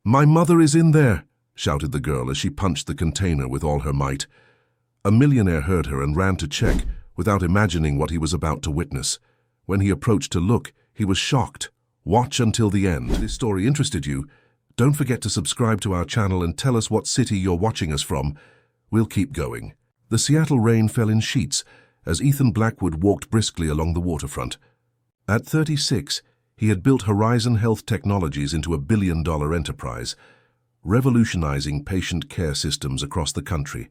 "My mother is in there!" shouted the girl as she punched the container with all her might. A millionaire heard her and ran to check, without imagining what he was about to witness. When he approached to look, he was shocked. Watch until the end. If this story interested you, don't forget to subscribe to our channel and tell us what city you're watching us from. We'll keep going. The Seattle rain fell in sheets as Ethan Blackwood walked briskly along the waterfront. At 36, he had built Horizon Health Technologies into a billion-dollar enterprise, revolutionizing patient care systems across the country.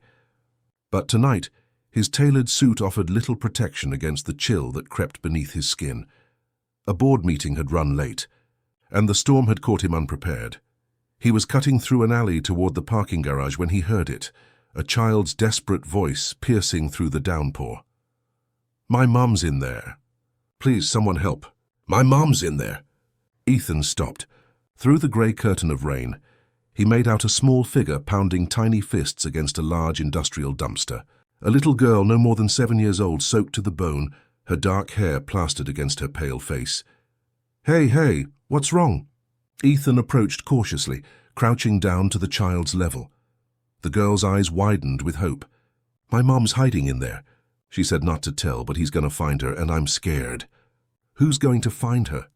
But tonight, his tailored suit offered little protection against the chill that crept beneath his skin. A board meeting had run late, and the storm had caught him unprepared. He was cutting through an alley toward the parking garage when he heard it, a child's desperate voice piercing through the downpour. "My mom's in there. Please, someone help. My mom's in there." Ethan stopped. Through the grey curtain of rain, he made out a small figure pounding tiny fists against a large industrial dumpster. A little girl no more than 7 years old, soaked to the bone, her dark hair plastered against her pale face. Hey, what's wrong?" Ethan approached cautiously, crouching down to the child's level. The girl's eyes widened with hope. "My mom's hiding in there. She said not to tell, but he's going to find her, and I'm scared." "Who's going to find her?"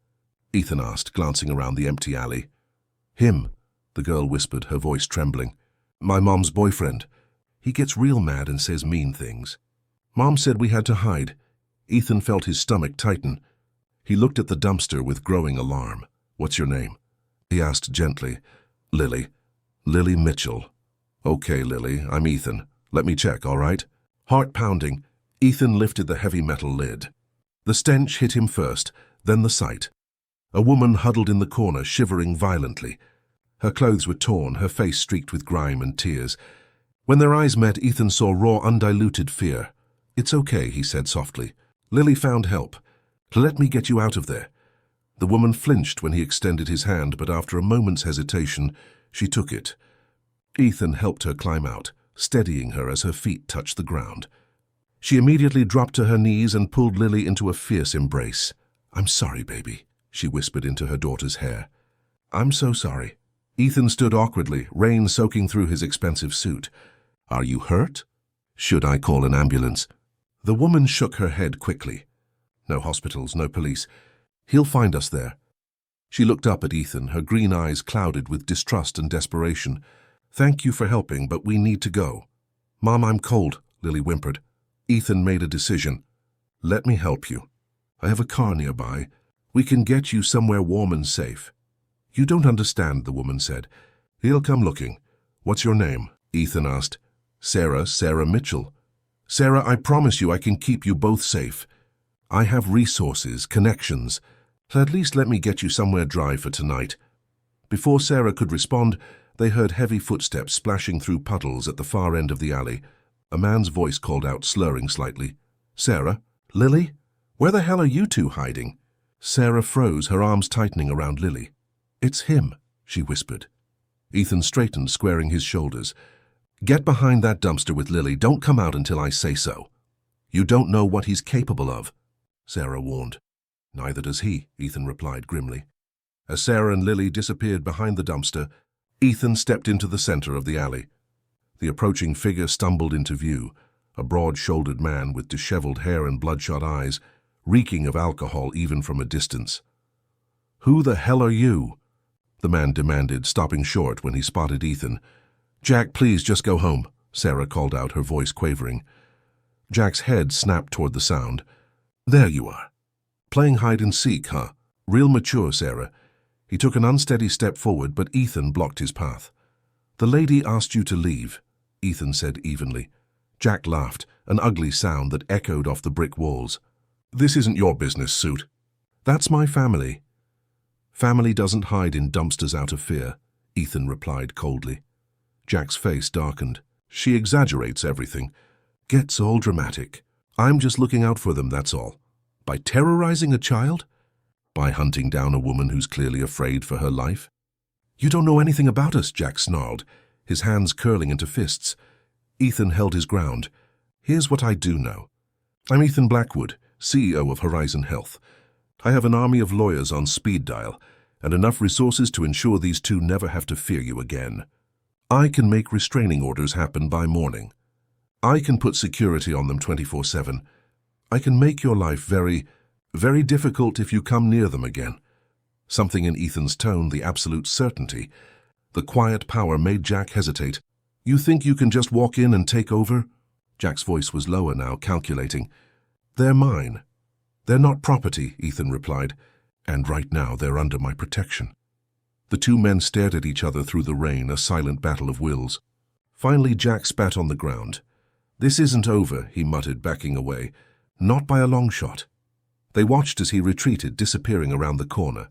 Ethan asked, glancing around the empty alley. "Him," the girl whispered, her voice trembling. "My mom's boyfriend. He gets real mad and says mean things. Mom said we had to hide." Ethan felt his stomach tighten. He looked at the dumpster with growing alarm. "What's your name?" he asked gently. "Lily. Lily Mitchell." "Okay, Lily, I'm Ethan. Let me check, all right?" Heart pounding, Ethan lifted the heavy metal lid. The stench hit him first, then the sight. A woman huddled in the corner, shivering violently. Her clothes were torn, her face streaked with grime and tears. When their eyes met, Ethan saw raw, undiluted fear. "It's okay," he said softly. "Lily found help. Let me get you out of there." The woman flinched when he extended his hand, but after a moment's hesitation, she took it. Ethan helped her climb out, steadying her as her feet touched the ground. She immediately dropped to her knees and pulled Lily into a fierce embrace. "I'm sorry, baby," she whispered into her daughter's hair. "I'm so sorry." Ethan stood awkwardly, rain soaking through his expensive suit. "Are you hurt? Should I call an ambulance?" The woman shook her head quickly. "No hospitals, no police. He'll find us there." She looked up at Ethan, her green eyes clouded with distrust and desperation. "Thank you for helping, but we need to go." "Mom, I'm cold," Lily whimpered. Ethan made a decision. "Let me help you. I have a car nearby. We can get you somewhere warm and safe." "You don't understand," the woman said. "He'll come looking." "What's your name?" Ethan asked. Sarah Mitchell." "Sarah, I promise you I can keep you both safe. I have resources, connections. So at least let me get you somewhere dry for tonight." Before Sarah could respond, they heard heavy footsteps splashing through puddles at the far end of the alley. A man's voice called out, slurring slightly. "Sarah? Lily? Where the hell are you two hiding?" Sarah froze, her arms tightening around Lily. "It's him," she whispered. Ethan straightened, squaring his shoulders. "Get behind that dumpster with Lily. Don't come out until I say so." "You don't know what he's capable of," Sarah warned. "Neither does he," Ethan replied grimly. As Sarah and Lily disappeared behind the dumpster, Ethan stepped into the center of the alley. The approaching figure stumbled into view, a broad-shouldered man with disheveled hair and bloodshot eyes, reeking of alcohol even from a distance. "Who the hell are you?" the man demanded, stopping short when he spotted Ethan. "Jack, please just go home," Sarah called out, her voice quavering. Jack's head snapped toward the sound. "There you are. Playing hide and seek, huh? Real mature, Sarah." He took an unsteady step forward, but Ethan blocked his path. "The lady asked you to leave," Ethan said evenly. Jack laughed, an ugly sound that echoed off the brick walls. "This isn't your business, Suit." "That's my family." "Family doesn't hide in dumpsters out of fear," Ethan replied coldly. Jack's face darkened. "She exaggerates everything. Gets all dramatic. I'm just looking out for them, that's all." "By terrorizing a child?" "By hunting down a woman who's clearly afraid for her life." "You don't know anything about us," Jack snarled, his hands curling into fists. Ethan held his ground. "Here's what I do know. I'm Ethan Blackwood, CEO of Horizon Health. I have an army of lawyers on speed dial. and enough resources to ensure these two never have to fear you again. I can make restraining orders happen by morning. I can put security on them 24/7. I can make your life very, very difficult if you come near them again." Something in Ethan's tone, the absolute certainty, the quiet power, made Jack hesitate. "You think you can just walk in and take over?" Jack's voice was lower now, calculating. "They're mine. They're not property," Ethan replied, "and right now they're under my protection." The two men stared at each other through the rain, a silent battle of wills. Finally, Jack spat on the ground. "This isn't over," he muttered, backing away. "Not by a long shot." They watched as he retreated, disappearing around the corner.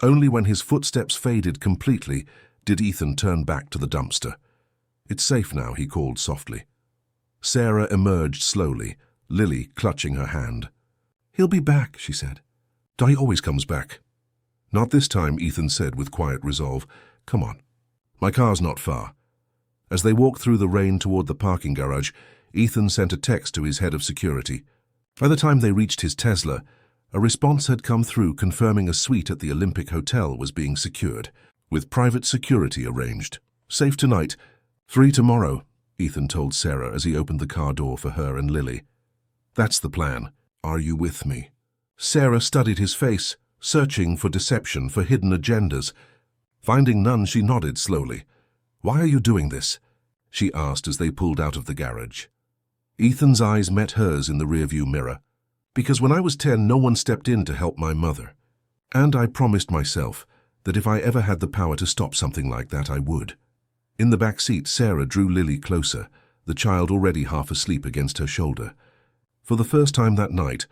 Only when his footsteps faded completely did Ethan turn back to the dumpster. "It's safe now," he called softly. Sarah emerged slowly, Lily clutching her hand. "He'll be back," she said. "He always comes back." "Not this time," Ethan said with quiet resolve. "Come on. My car's not far." As they walked through the rain toward the parking garage, Ethan sent a text to his head of security. By the time they reached his Tesla, a response had come through confirming a suite at the Olympic Hotel was being secured, with private security arranged. "Safe tonight, free tomorrow," Ethan told Sarah as he opened the car door for her and Lily. "That's the plan. Are you with me?" Sarah studied his face, searching for deception, for hidden agendas. Finding none, she nodded slowly. "Why are you doing this?" she asked as they pulled out of the garage. Ethan's eyes met hers in the rearview mirror. "Because when I was 10, no one stepped in to help my mother. And I promised myself that if I ever had the power to stop something like that, I would." In the back seat, Sarah drew Lily closer, the child already half asleep against her shoulder. For the first time that night,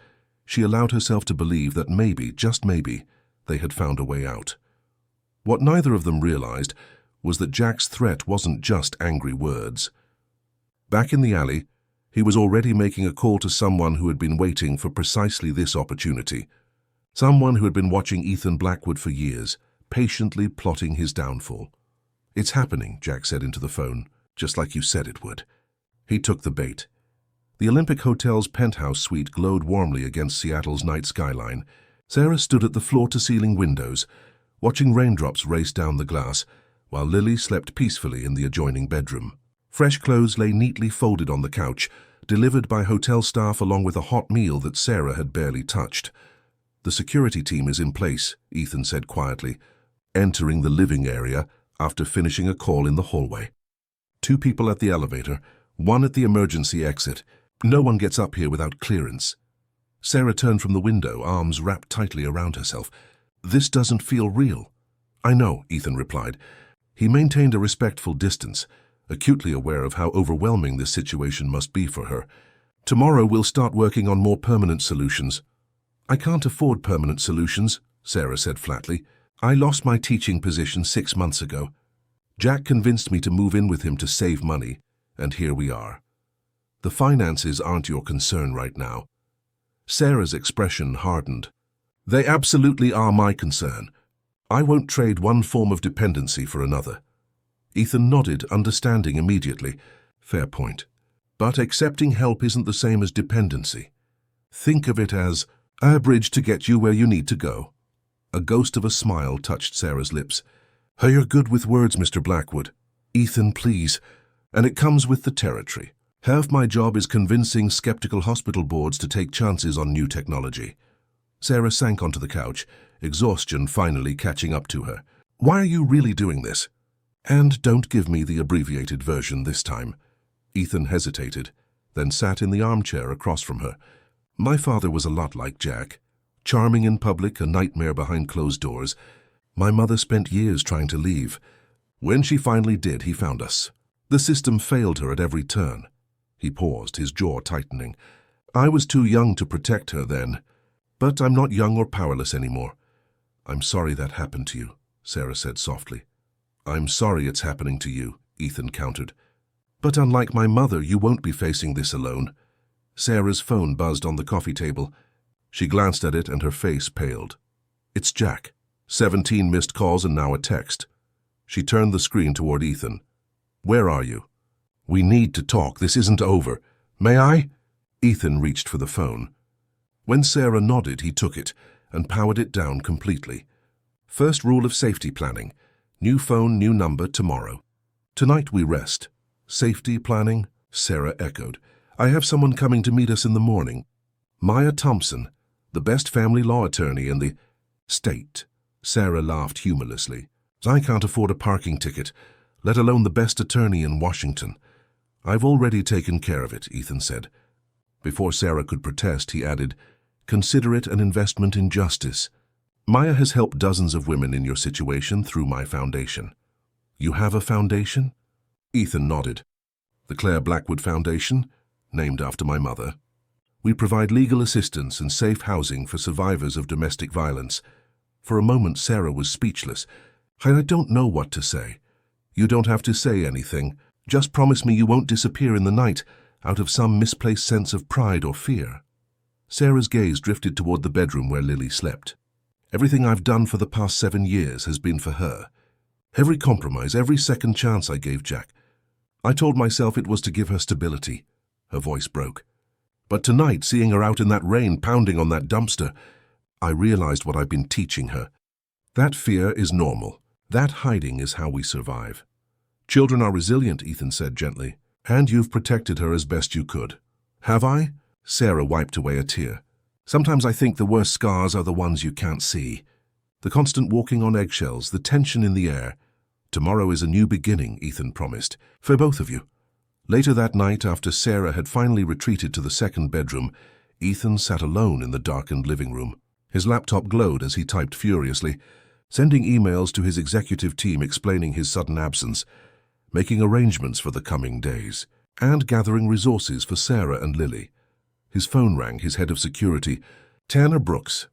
she allowed herself to believe that maybe, just maybe, they had found a way out. What neither of them realized was that Jack's threat wasn't just angry words. Back in the alley, he was already making a call to someone who had been waiting for precisely this opportunity. Someone who had been watching Ethan Blackwood for years, patiently plotting his downfall. "It's happening," Jack said into the phone, "just like you said it would." He took the bait. The Olympic Hotel's penthouse suite glowed warmly against Seattle's night skyline. Sarah stood at the floor-to-ceiling windows, watching raindrops race down the glass, while Lily slept peacefully in the adjoining bedroom. Fresh clothes lay neatly folded on the couch, delivered by hotel staff along with a hot meal that Sarah had barely touched. "The security team is in place," Ethan said quietly, entering the living area after finishing a call in the hallway. "Two people at the elevator, one at the emergency exit. No one gets up here without clearance." Sarah turned from the window, arms wrapped tightly around herself. "This doesn't feel real." "I know," Ethan replied. He maintained a respectful distance, acutely aware of how overwhelming this situation must be for her. "Tomorrow we'll start working on more permanent solutions." "I can't afford permanent solutions," Sarah said flatly. "I lost my teaching position 6 months ago. Jack convinced me to move in with him to save money, and here we are. The finances aren't your concern right now." Sarah's expression hardened. "They absolutely are my concern. I won't trade one form of dependency for another." Ethan nodded, understanding immediately. "Fair point. But accepting help isn't the same as dependency. Think of it as a bridge to get you where you need to go." A ghost of a smile touched Sarah's lips. "You're good with words, Mr. Blackwood." "Ethan, please. And it comes with the territory. Half my job is convincing skeptical hospital boards to take chances on new technology." Sarah sank onto the couch, exhaustion finally catching up to her. "Why are you really doing this? And don't give me the abbreviated version this time." Ethan hesitated, then sat in the armchair across from her. "My father was a lot like Jack. Charming in public, a nightmare behind closed doors. My mother spent years trying to leave. When she finally did, he found us. The system failed her at every turn." He paused, his jaw tightening. "I was too young to protect her then. But I'm not young or powerless anymore." "I'm sorry that happened to you," Sarah said softly. "I'm sorry it's happening to you," Ethan countered. "But unlike my mother, you won't be facing this alone." Sarah's phone buzzed on the coffee table. She glanced at it and her face paled. "It's Jack. 17 missed calls and now a text." She turned the screen toward Ethan. "Where are you? We need to talk. This isn't over. May I?" Ethan reached for the phone. When Sarah nodded, he took it and powered it down completely. First rule of safety planning. New phone, new number tomorrow. Tonight we rest. Safety planning? Sarah echoed. I have someone coming to meet us in the morning. Maya Thompson, the best family law attorney in the state. Sarah laughed humorlessly. I can't afford a parking ticket, let alone the best attorney in Washington. I've already taken care of it, Ethan said. Before Sarah could protest, he added, consider it an investment in justice. Maya has helped dozens of women in your situation through my foundation. You have a foundation? Ethan nodded. The Claire Blackwood Foundation, named after my mother. We provide legal assistance and safe housing for survivors of domestic violence. For a moment, Sarah was speechless. I don't know what to say. You don't have to say anything. Just promise me you won't disappear in the night out of some misplaced sense of pride or fear. Sarah's gaze drifted toward the bedroom where Lily slept. Everything I've done for the past 7 years has been for her. Every compromise, every second chance I gave Jack. I told myself it was to give her stability. Her voice broke. But tonight, seeing her out in that rain, pounding on that dumpster, I realized what I've been teaching her. That fear is normal. That hiding is how we survive. Children are resilient, Ethan said gently, and you've protected her as best you could. Have I? Sarah wiped away a tear. Sometimes I think the worst scars are the ones you can't see. The constant walking on eggshells, the tension in the air. Tomorrow is a new beginning, Ethan promised, for both of you. Later that night, after Sarah had finally retreated to the second bedroom, Ethan sat alone in the darkened living room. His laptop glowed as he typed furiously, sending emails to his executive team explaining his sudden absence, making arrangements for the coming days, and gathering resources for Sarah and Lily. His phone rang, his head of security. Tanner Brooks.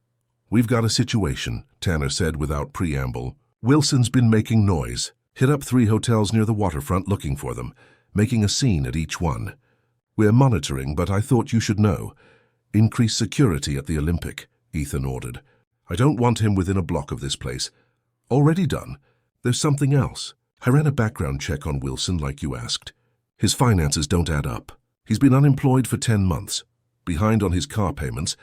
We've got a situation, Tanner said without preamble. Wilson's been making noise. Hit up 3 hotels near the waterfront looking for them, making a scene at each one. We're monitoring, but I thought you should know. Increase security at the Olympic, Ethan ordered. I don't want him within a block of this place. Already done. There's something else. I ran a background check on Wilson like you asked. His finances don't add up. He's been unemployed for 10 months, behind on his car payments,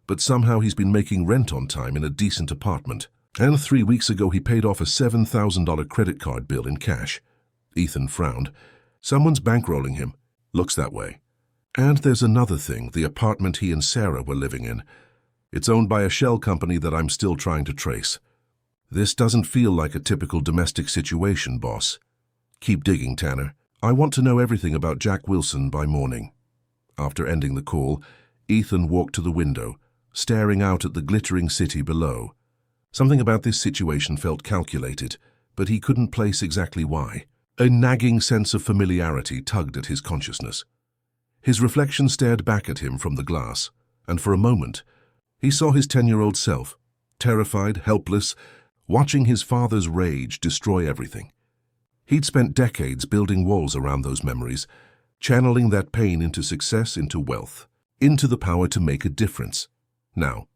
but somehow he's been making rent on time in a decent apartment. And 3 weeks ago he paid off a $7,000 credit card bill in cash. Ethan frowned. Someone's bankrolling him. Looks that way. And there's another thing, the apartment he and Sarah were living in. It's owned by a shell company that I'm still trying to trace. This doesn't feel like a typical domestic situation, boss. Keep digging, Tanner. I want to know everything about Jack Wilson by morning. After ending the call, Ethan walked to the window, staring out at the glittering city below. Something about this situation felt calculated, but he couldn't place exactly why. A nagging sense of familiarity tugged at his consciousness. His reflection stared back at him from the glass, and for a moment, he saw his 10-year-old self, terrified, helpless, watching his father's rage destroy everything. He'd spent decades building walls around those memories, channeling that pain into success, into wealth, into the power to make a difference. Now,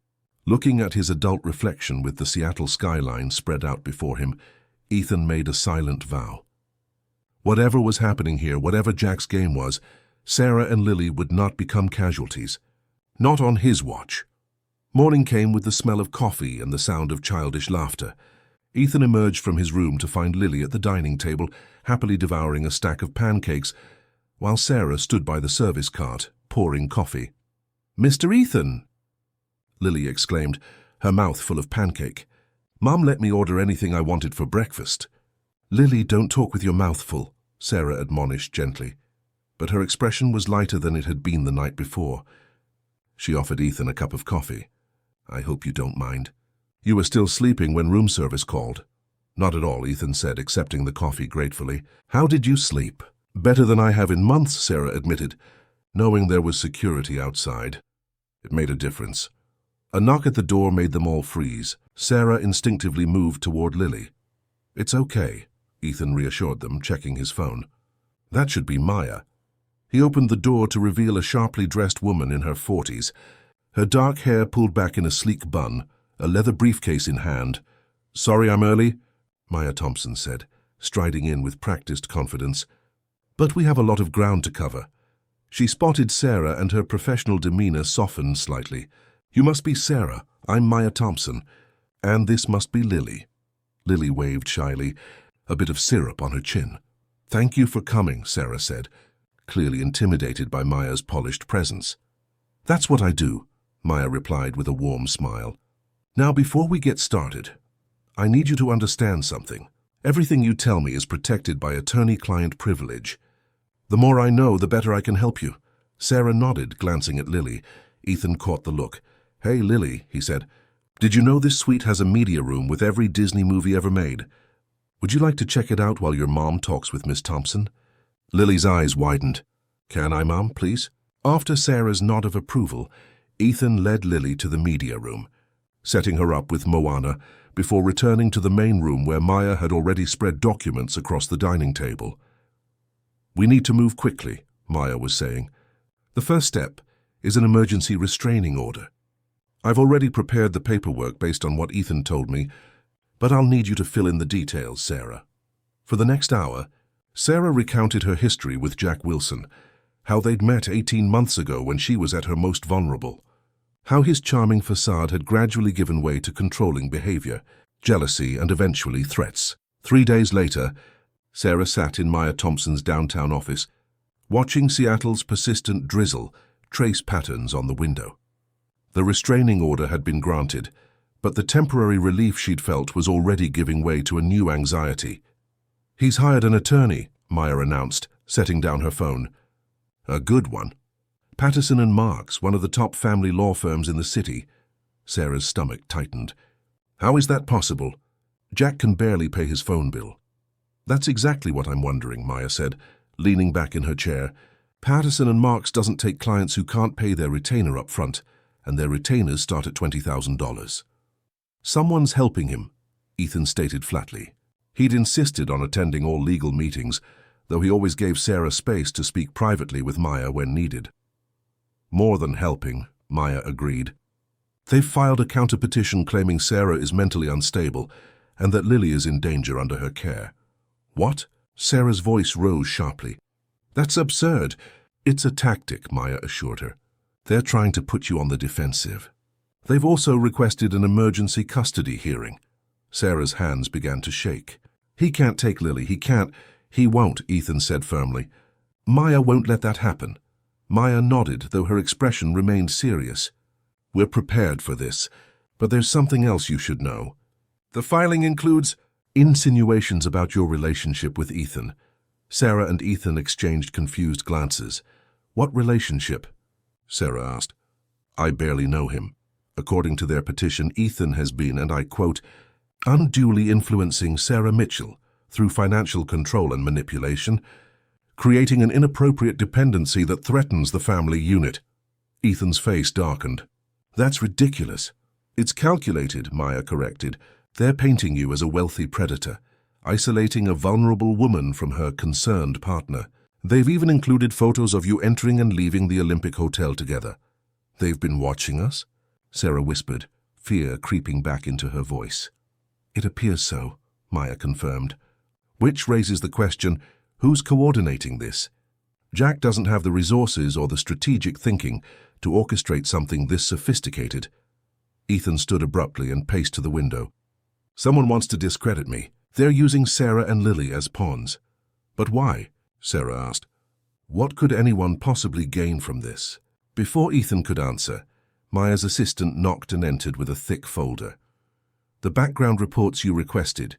looking at his adult reflection with the Seattle skyline spread out before him, Ethan made a silent vow. Whatever was happening here, whatever Jack's game was, Sarah and Lily would not become casualties. Not on his watch. Morning came with the smell of coffee and the sound of childish laughter. Ethan emerged from his room to find Lily at the dining table, happily devouring a stack of pancakes, while Sarah stood by the service cart, pouring coffee. "Mr. Ethan!" Lily exclaimed, her mouth full of pancake. "Mom let me order anything I wanted for breakfast." "Lily, don't talk with your mouth full," Sarah admonished gently, but her expression was lighter than it had been the night before. She offered Ethan a cup of coffee. "I hope you don't mind. You were still sleeping when room service called." "Not at all," Ethan said, accepting the coffee gratefully. "How did you sleep?" "Better than I have in months," Sarah admitted, knowing there was security outside. It made a difference. A knock at the door made them all freeze. Sarah instinctively moved toward Lily. "It's okay," Ethan reassured them, checking his phone. "That should be Maya." He opened the door to reveal a sharply dressed woman in her 40s, her dark hair pulled back in a sleek bun, a leather briefcase in hand. "Sorry I'm early," Maya Thompson said, striding in with practiced confidence. "But we have a lot of ground to cover." She spotted Sarah and her professional demeanor softened slightly. "You must be Sarah. I'm Maya Thompson. And this must be Lily. Lily waved shyly, a bit of syrup on her chin. Thank you for coming, Sarah said, clearly intimidated by Maya's polished presence. That's what I do, Maya replied with a warm smile. Now, before we get started, I need you to understand something. Everything you tell me is protected by attorney-client privilege. The more I know, the better I can help you. Sarah nodded, glancing at Lily. Ethan caught the look. Hey, Lily, he said. Did you know this suite has a media room with every Disney movie ever made? Would you like to check it out while your mom talks with Miss Thompson? Lily's eyes widened. Can I, Mom, please? After Sarah's nod of approval, Ethan led Lily to the media room, setting her up with Moana before returning to the main room where Maya had already spread documents across the dining table. We need to move quickly, Maya was saying. The first step is an emergency restraining order. I've already prepared the paperwork based on what Ethan told me, but I'll need you to fill in the details, Sarah. For the next hour, Sarah recounted her history with Jack Wilson, how they'd met 18 months ago when she was at her most vulnerable, how his charming facade had gradually given way to controlling behavior, jealousy, and eventually threats. 3 days later, Sarah sat in Maya Thompson's downtown office, watching Seattle's persistent drizzle trace patterns on the window. The restraining order had been granted, but the temporary relief she'd felt was already giving way to a new anxiety. He's hired an attorney, Maya announced, setting down her phone. A good one. Patterson and Marks, one of the top family law firms in the city. Sarah's stomach tightened. How is that possible? Jack can barely pay his phone bill. That's exactly what I'm wondering, Maya said, leaning back in her chair. Patterson and Marks doesn't take clients who can't pay their retainer up front, and their retainers start at $20,000. Someone's helping him, Ethan stated flatly. He'd insisted on attending all legal meetings, though he always gave Sarah space to speak privately with Maya when needed. More than helping, Maya agreed. They've filed a counter-petition claiming Sarah is mentally unstable and that Lily is in danger under her care. What? Sarah's voice rose sharply. That's absurd. It's a tactic, Maya assured her. They're trying to put you on the defensive. They've also requested an emergency custody hearing. Sarah's hands began to shake. He can't take Lily, he won't, Ethan said firmly. Maya won't let that happen. Maya nodded, though her expression remained serious. We're prepared for this, but there's something else you should know. The filing includes insinuations about your relationship with Ethan. Sarah and Ethan exchanged confused glances. What relationship? Sarah asked. I barely know him. According to their petition, Ethan has been, and I quote, unduly influencing Sarah Mitchell through financial control and manipulation, creating an inappropriate dependency that threatens the family unit. Ethan's face darkened. That's ridiculous. It's calculated, Maya corrected. They're painting you as a wealthy predator, isolating a vulnerable woman from her concerned partner. They've even included photos of you entering and leaving the Olympic Hotel together. They've been watching us? Sarah whispered, fear creeping back into her voice. It appears so, Maya confirmed. Which raises the question, who's coordinating this? Jack doesn't have the resources or the strategic thinking to orchestrate something this sophisticated. Ethan stood abruptly and paced to the window. Someone wants to discredit me. They're using Sarah and Lily as pawns. But why? Sarah asked. What could anyone possibly gain from this? Before Ethan could answer, Maya's assistant knocked and entered with a thick folder. The background reports you requested,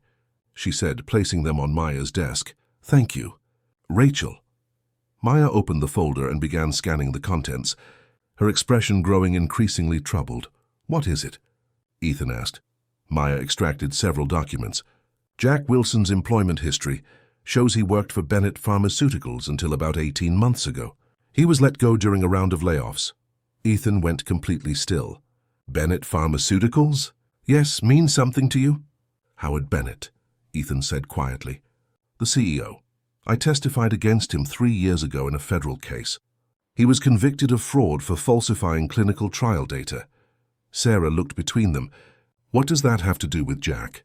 she said, placing them on Maya's desk. Thank you. Rachel. Maya opened the folder and began scanning the contents, her expression growing increasingly troubled. What is it? Ethan asked. Maya extracted several documents. Jack Wilson's employment history shows he worked for Bennett Pharmaceuticals until about 18 months ago. He was let go during a round of layoffs. Ethan went completely still. Bennett Pharmaceuticals? Yes, means something to you? Howard Bennett, Ethan said quietly. The CEO. I testified against him 3 years ago in a federal case. He was convicted of fraud for falsifying clinical trial data. Sarah looked between them. What does that have to do with Jack?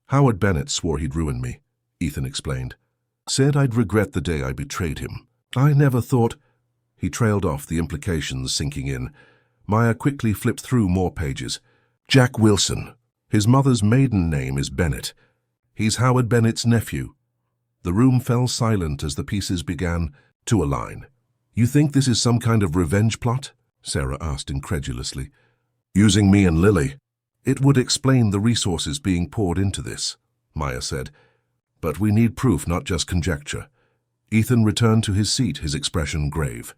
Howard Bennett swore he'd ruin me, Ethan explained. Said I'd regret the day I betrayed him. I never thought... He trailed off, the implications sinking in. Maya quickly flipped through more pages. Jack Wilson. His mother's maiden name is Bennett. He's Howard Bennett's nephew. The room fell silent as the pieces began to align. You think this is some kind of revenge plot? Sarah asked incredulously. Using me and Lily. It would explain the resources being poured into this, Maya said. But we need proof, not just conjecture. Ethan returned to his seat, his expression grave.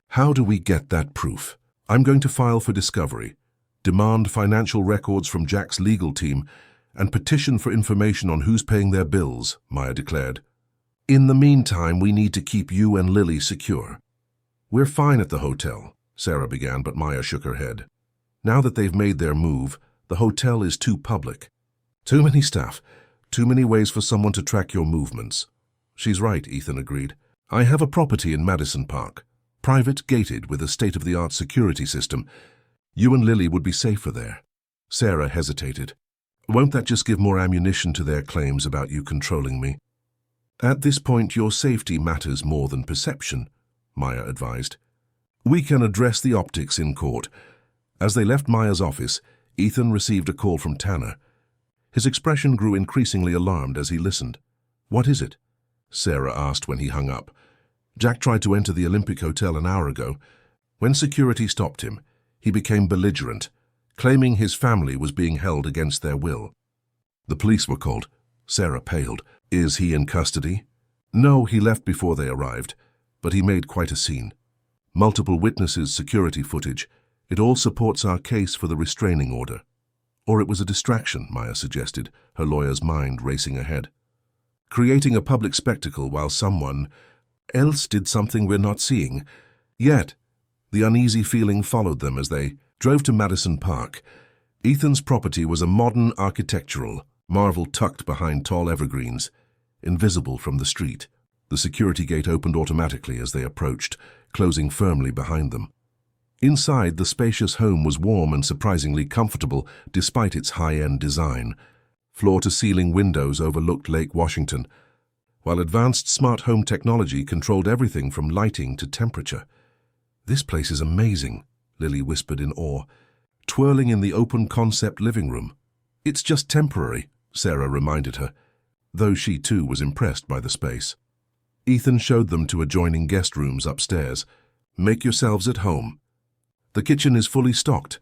How do we get that proof? I'm going to file for discovery, demand financial records from Jack's legal team, and petition for information on who's paying their bills, Maya declared. In the meantime, we need to keep you and Lily secure. We're fine at the hotel, Sarah began, but Maya shook her head. Now that they've made their move, the hotel is too public. Too many staff, too many ways for someone to track your movements. She's right, Ethan agreed. I have a property in Madison Park, private, gated, with a state-of-the-art security system. You and Lily would be safer there. Sarah hesitated. Won't that just give more ammunition to their claims about you controlling me? At this point, your safety matters more than perception, Maya advised. We can address the optics in court. As they left Maya's office, Ethan received a call from Tanner. His expression grew increasingly alarmed as he listened. What is it? Sarah asked when he hung up. Jack tried to enter the Olympic Hotel an hour ago. When security stopped him, he became belligerent, claiming his family was being held against their will. The police were called. Sarah paled. Is he in custody? No, he left before they arrived, but he made quite a scene. Multiple witnesses, security footage. It all supports our case for the restraining order. Or it was a distraction, Maya suggested, her lawyer's mind racing ahead. Creating a public spectacle while someone else did something we're not seeing. Yet, the uneasy feeling followed them as they drove to Madison Park. Ethan's property was a modern architectural marvel tucked behind tall evergreens, invisible from the street. The security gate opened automatically as they approached, closing firmly behind them. Inside, the spacious home was warm and surprisingly comfortable despite its high-end design. Floor-to-ceiling windows overlooked Lake Washington, while advanced smart home technology controlled everything from lighting to temperature. This place is amazing, Lily whispered in awe, twirling in the open-concept living room. It's just temporary, Sarah reminded her, though she too was impressed by the space. Ethan showed them to adjoining guest rooms upstairs. Make yourselves at home. The kitchen is fully stocked,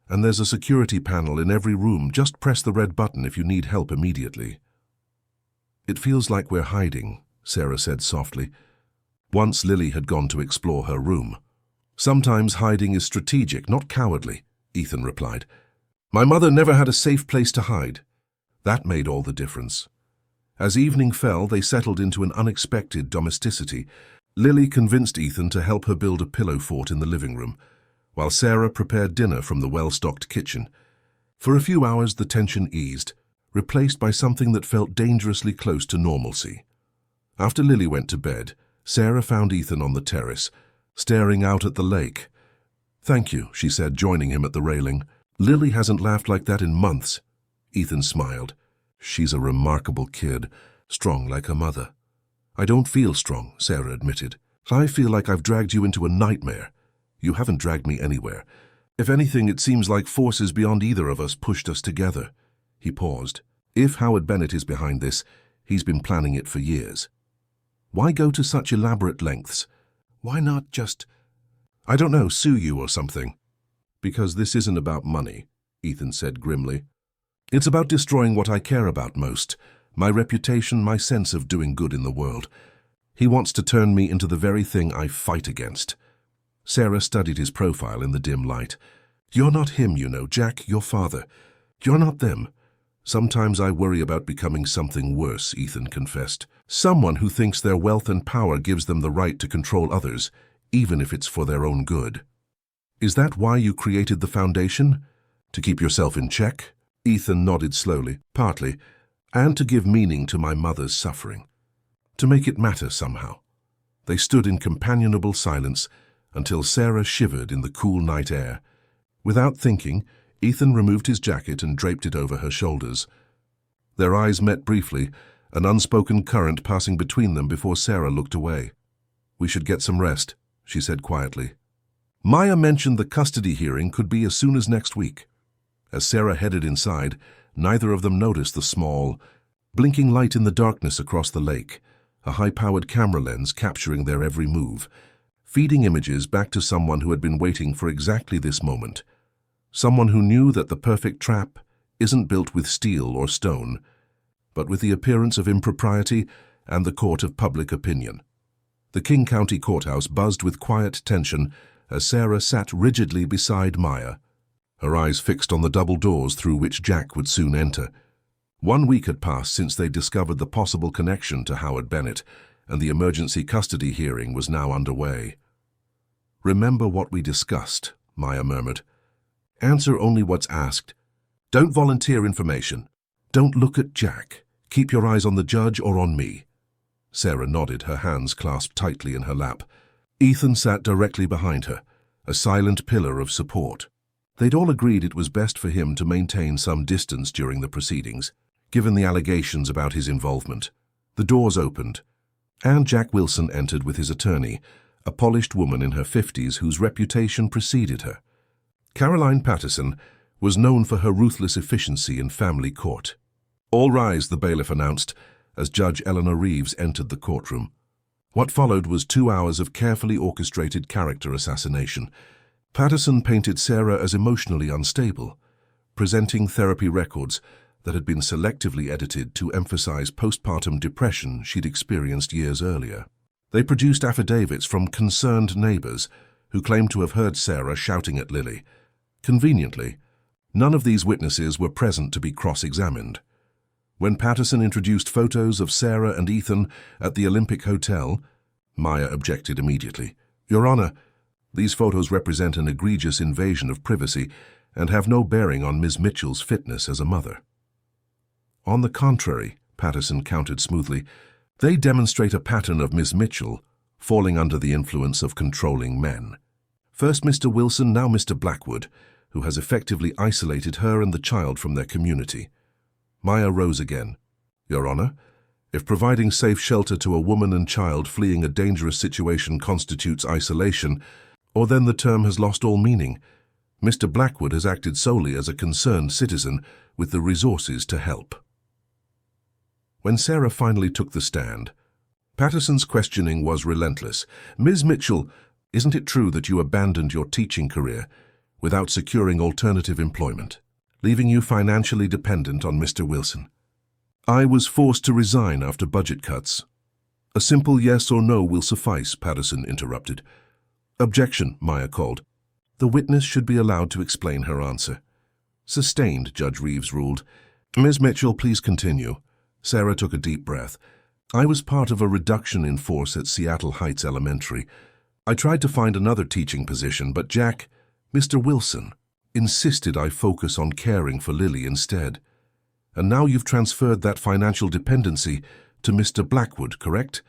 and there's a security panel in every room. Just press the red button if you need help immediately. It feels like we're hiding, Sarah said softly. Once Lily had gone to explore her room. Sometimes hiding is strategic, not cowardly, Ethan replied. My mother never had a safe place to hide. That made all the difference. As evening fell, they settled into an unexpected domesticity. Lily convinced Ethan to help her build a pillow fort in the living room, while Sarah prepared dinner from the well-stocked kitchen. For a few hours, the tension eased, replaced by something that felt dangerously close to normalcy. After Lily went to bed, Sarah found Ethan on the terrace, staring out at the lake. Thank you, she said, joining him at the railing. Lily hasn't laughed like that in months. Ethan smiled. She's a remarkable kid, strong like her mother. I don't feel strong, Sarah admitted. I feel like I've dragged you into a nightmare. You haven't dragged me anywhere. If anything, it seems like forces beyond either of us pushed us together. He paused. If Howard Bennett is behind this, he's been planning it for years. Why go to such elaborate lengths? Why not just, I don't know, sue you or something? Because this isn't about money, Ethan said grimly. It's about destroying what I care about most, my reputation, my sense of doing good in the world. He wants to turn me into the very thing I fight against. Sarah studied his profile in the dim light. You're not him, you know, Jack, your father. You're not them. Sometimes I worry about becoming something worse, Ethan confessed. Someone who thinks their wealth and power gives them the right to control others, even if it's for their own good. Is that why you created the foundation? To keep yourself in check? Ethan nodded slowly, partly, and to give meaning to my mother's suffering. To make it matter somehow. They stood in companionable silence until Sarah shivered in the cool night air. Without thinking, Ethan removed his jacket and draped it over her shoulders. Their eyes met briefly, an unspoken current passing between them before Sarah looked away. We should get some rest, she said quietly. Maya mentioned the custody hearing could be as soon as next week. As Sarah headed inside, Neither of them noticed the small, blinking light in the darkness across the lake, a high-powered camera lens capturing their every move, feeding images back to someone who had been waiting for exactly this moment. Someone who knew that the perfect trap isn't built with steel or stone, but with the appearance of impropriety and the court of public opinion. The King County Courthouse buzzed with quiet tension as Sarah sat rigidly beside Maya, her eyes fixed on the double doors through which Jack would soon enter. 1 week had passed since they discovered the possible connection to Howard Bennett, and the emergency custody hearing was now underway. "Remember what we discussed," Maya murmured. "Answer only what's asked. Don't volunteer information. Don't look at Jack. Keep your eyes on the judge or on me." Sarah nodded, her hands clasped tightly in her lap. Ethan sat directly behind her, a silent pillar of support. They'd all agreed it was best for him to maintain some distance during the proceedings, given the allegations about his involvement. The doors opened, and Jack Wilson entered with his attorney, a polished woman in her 50s whose reputation preceded her. Caroline Patterson was known for her ruthless efficiency in family court. "All rise," the bailiff announced, as Judge Eleanor Reeves entered the courtroom. What followed was 2 hours of carefully orchestrated character assassination. Patterson painted Sarah as emotionally unstable, presenting therapy records that had been selectively edited to emphasize postpartum depression she'd experienced years earlier. They produced affidavits from concerned neighbors who claimed to have heard Sarah shouting at Lily. Conveniently, none of these witnesses were present to be cross-examined. When Patterson introduced photos of Sarah and Ethan at the Olympic Hotel, Maya objected immediately. "Your Honor, these photos represent an egregious invasion of privacy and have no bearing on Ms. Mitchell's fitness as a mother." "On the contrary," Patterson countered smoothly, "they demonstrate a pattern of Ms. Mitchell falling under the influence of controlling men. First Mr. Wilson, now Mr. Blackwood, who has effectively isolated her and the child from their community." Maya rose again. "Your Honor, if providing safe shelter to a woman and child fleeing a dangerous situation constitutes isolation, or then the term has lost all meaning. Mr. Blackwood has acted solely as a concerned citizen with the resources to help." When Sarah finally took the stand, Patterson's questioning was relentless. "Ms. Mitchell, isn't it true that you abandoned your teaching career without securing alternative employment, leaving you financially dependent on Mr. Wilson?" "I was forced to resign after budget cuts." "A simple yes or no will suffice," Patterson interrupted. "Objection," Maya called. "The witness should be allowed to explain her answer." "Sustained," Judge Reeves ruled. "Ms. Mitchell, please continue." Sarah took a deep breath. "I was part of a reduction in force at Seattle Heights Elementary. I tried to find another teaching position, but Jack, Mr. Wilson, insisted I focus on caring for Lily instead. And now you've transferred that financial dependency to Mr. Blackwood, correct?"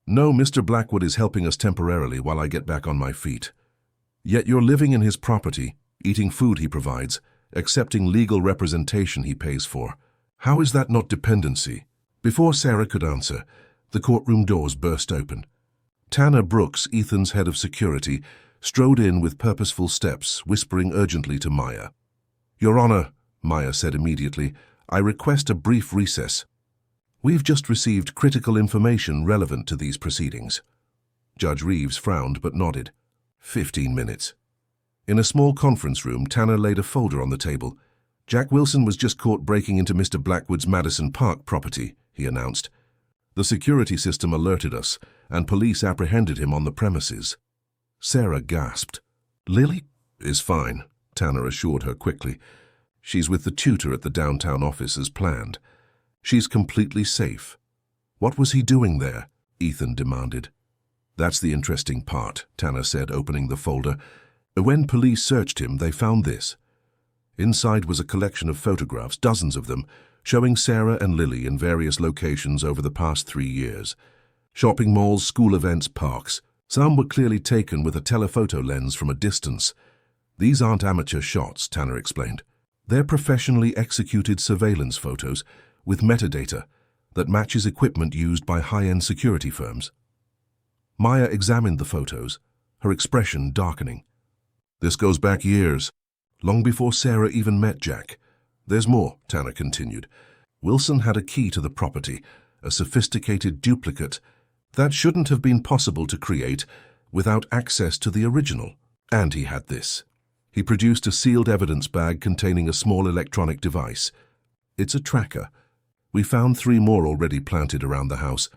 "No, Mr. Blackwood is helping us temporarily while I get back on my feet." "Yet you're living in his property, eating food he provides, accepting legal representation he pays for. How is that not dependency?" Before Sarah could answer, the courtroom doors burst open. Tanner Brooks, Ethan's head of security, strode in with purposeful steps, whispering urgently to Maya. "Your Honor," Maya said immediately, "I request a brief recess. We've just received critical information relevant to these proceedings." Judge Reeves frowned but nodded. 15 minutes. In a small conference room, Tanner laid a folder on the table. "Jack Wilson was just caught breaking into Mr. Blackwood's Madison Park property," he announced. "The security system alerted us, and police apprehended him on the premises." Sarah gasped. "Lily is fine," Tanner assured her quickly. "She's with the tutor at the downtown office as planned. She's completely safe." "What was he doing there?" Ethan demanded. "That's the interesting part," Tanner said, opening the folder. "When police searched him, they found this." Inside was a collection of photographs, dozens of them, showing Sarah and Lily in various locations over the past 3 years. Shopping malls, school events, parks. Some were clearly taken with a telephoto lens from a distance. "These aren't amateur shots," Tanner explained. "They're professionally executed surveillance photos with metadata that matches equipment used by high-end security firms." Maya examined the photos, her expression darkening. "This goes back years, long before Sarah even met Jack. There's more, Tanner continued. Wilson had a key to the property, a sophisticated duplicate that shouldn't have been possible to create without access to the original. And he had this. He produced a sealed evidence bag containing a small electronic device. It's a tracker. We found 3 more already planted around the house.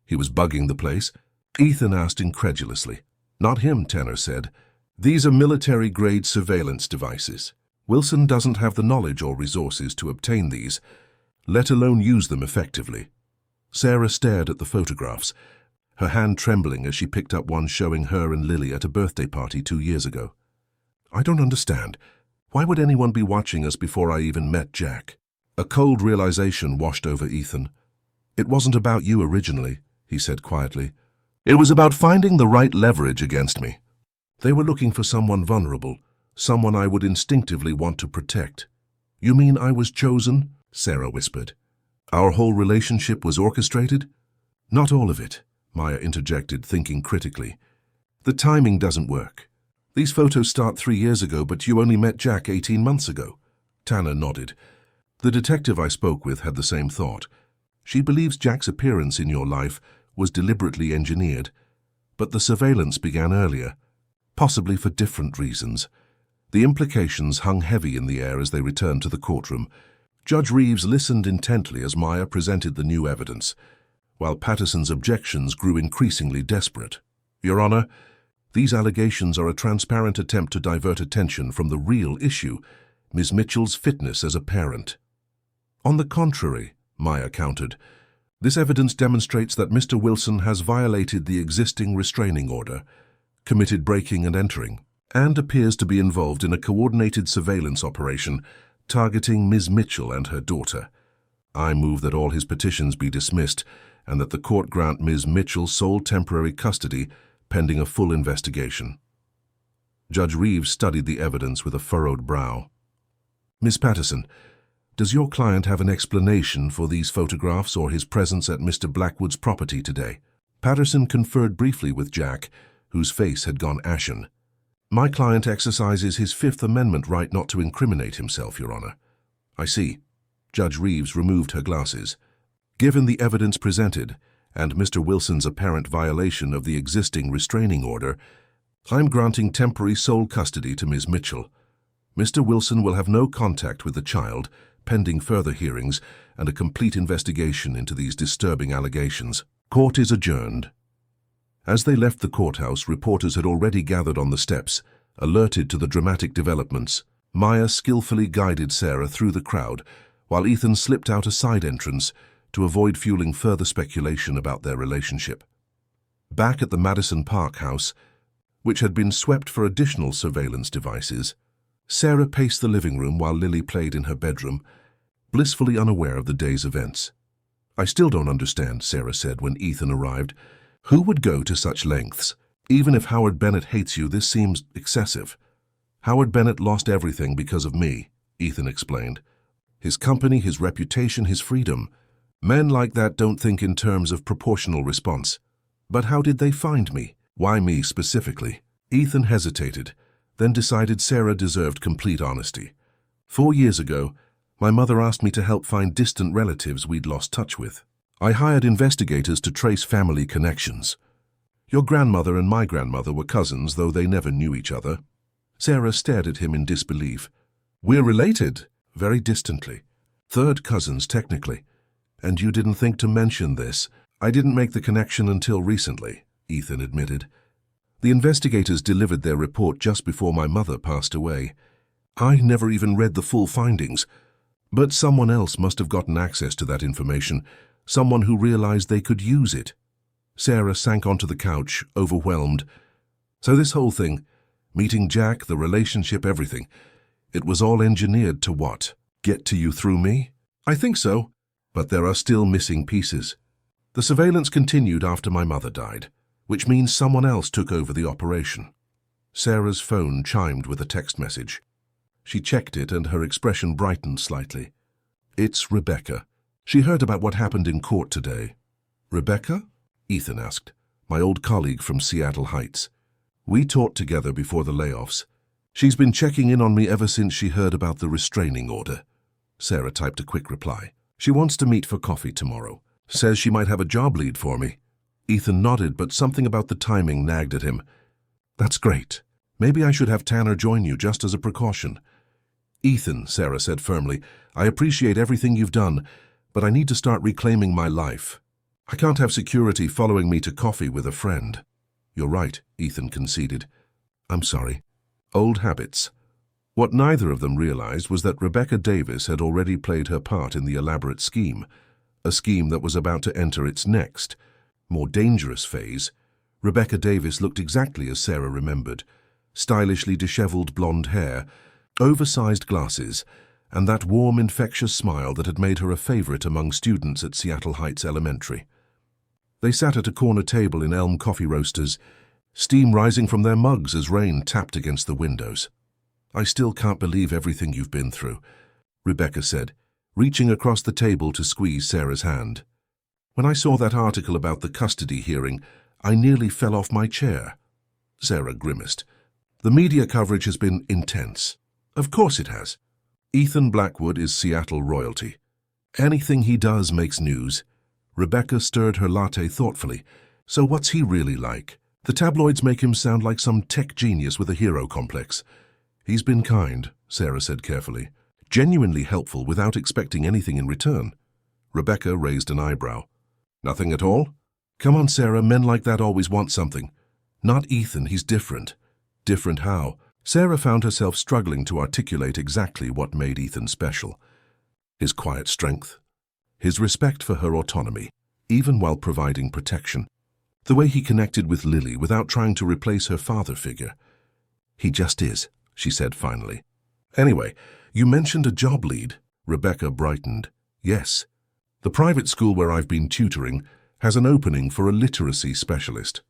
He was bugging the place? Ethan asked incredulously. Not him, Tanner said. These are military-grade surveillance devices. Wilson doesn't have the knowledge or resources to obtain these, let alone use them effectively. Sarah stared at the photographs, her hand trembling as she picked up one showing her and Lily at a birthday party 2 years ago. I don't understand. Why would anyone be watching us before I even met Jack? A cold realization washed over Ethan. It wasn't about you originally, he said quietly. It was about finding the right leverage against me. They were looking for someone vulnerable, someone I would instinctively want to protect. You mean I was chosen? Sarah whispered. Our whole relationship was orchestrated? Not all of it, Maya interjected, thinking critically. The timing doesn't work. These photos start 3 years ago, but you only met Jack 18 months ago. Tanner nodded. The detective I spoke with had the same thought. She believes Jack's appearance in your life was deliberately engineered, but the surveillance began earlier, possibly for different reasons. The implications hung heavy in the air as they returned to the courtroom. Judge Reeves listened intently as Maya presented the new evidence, while Patterson's objections grew increasingly desperate. Your Honor, these allegations are a transparent attempt to divert attention from the real issue, Ms. Mitchell's fitness as a parent. On the contrary, Maya countered, this evidence demonstrates that Mr. Wilson has violated the existing restraining order, committed breaking and entering, and appears to be involved in a coordinated surveillance operation targeting Ms. Mitchell and her daughter. I move that all his petitions be dismissed and that the court grant Ms. Mitchell sole temporary custody pending a full investigation. Judge Reeves studied the evidence with a furrowed brow. Miss Patterson, does your client have an explanation for these photographs or his presence at Mr. Blackwood's property today? Patterson conferred briefly with Jack, whose face had gone ashen. My client exercises his Fifth Amendment right not to incriminate himself, Your Honor. I see. Judge Reeves removed her glasses. Given the evidence presented, and Mr. Wilson's apparent violation of the existing restraining order, I'm granting temporary sole custody to Ms. Mitchell. Mr. Wilson will have no contact with the child, pending further hearings and a complete investigation into these disturbing allegations. Court is adjourned. As they left the courthouse, reporters had already gathered on the steps, alerted to the dramatic developments. Maya skillfully guided Sarah through the crowd, while Ethan slipped out a side entrance to avoid fueling further speculation about their relationship. Back at the Madison Park house, which had been swept for additional surveillance devices, Sarah paced the living room while Lily played in her bedroom, blissfully unaware of the day's events. I still don't understand, Sarah said when Ethan arrived. Who would go to such lengths? Even if Howard Bennett hates you, this seems excessive. Howard Bennett lost everything because of me, Ethan explained. His company, his reputation, his freedom. Men like that don't think in terms of proportional response. But how did they find me? Why me specifically? Ethan hesitated, then decided Sarah deserved complete honesty. 4 years ago, my mother asked me to help find distant relatives we'd lost touch with. I hired investigators to trace family connections. Your grandmother and my grandmother were cousins, though they never knew each other. Sarah stared at him in disbelief. We're related, very distantly. Third cousins, technically. And you didn't think to mention this. I didn't make the connection until recently, Ethan admitted. The investigators delivered their report just before my mother passed away. I never even read the full findings, but someone else must have gotten access to that information, someone who realized they could use it. Sarah sank onto the couch, overwhelmed. So this whole thing, meeting Jack, the relationship, everything, it was all engineered to what? Get to you through me? I think so, but there are still missing pieces. The surveillance continued after my mother died, which means someone else took over the operation. Sarah's phone chimed with a text message. She checked it and her expression brightened slightly. It's Rebecca. She heard about what happened in court today. Rebecca? Ethan asked. My old colleague from Seattle Heights. We taught together before the layoffs. She's been checking in on me ever since she heard about the restraining order. Sarah typed a quick reply. She wants to meet for coffee tomorrow. Says she might have a job lead for me. Ethan nodded, but something about the timing nagged at him. That's great. Maybe I should have Tanner join you just as a precaution. Ethan, Sarah said firmly, I appreciate everything you've done, but I need to start reclaiming my life. I can't have security following me to coffee with a friend. You're right, Ethan conceded. I'm sorry. Old habits. What neither of them realized was that Rebecca Davis had already played her part in the elaborate scheme, a scheme that was about to enter its next, more dangerous phase. Rebecca Davis looked exactly as Sarah remembered. Stylishly disheveled blonde hair, oversized glasses, and that warm, infectious smile that had made her a favorite among students at Seattle Heights Elementary. They sat at a corner table in Elm Coffee Roasters, steam rising from their mugs as rain tapped against the windows. I still can't believe everything you've been through, Rebecca said, reaching across the table to squeeze Sarah's hand. When I saw that article about the custody hearing, I nearly fell off my chair. Sarah grimaced. The media coverage has been intense. Of course it has. Ethan Blackwood is Seattle royalty. Anything he does makes news. Rebecca stirred her latte thoughtfully. So what's he really like? The tabloids make him sound like some tech genius with a hero complex. He's been kind, Sarah said carefully. Genuinely helpful without expecting anything in return. Rebecca raised an eyebrow. Nothing at all? Come on, Sarah, men like that always want something. Not Ethan, he's different. Different how? Sarah found herself struggling to articulate exactly what made Ethan special. His quiet strength. His respect for her autonomy, even while providing protection. The way he connected with Lily without trying to replace her father figure. He just is, she said finally. Anyway, you mentioned a job lead. Rebecca brightened. Yes. The private school where I've been tutoring has an opening for a literacy specialist.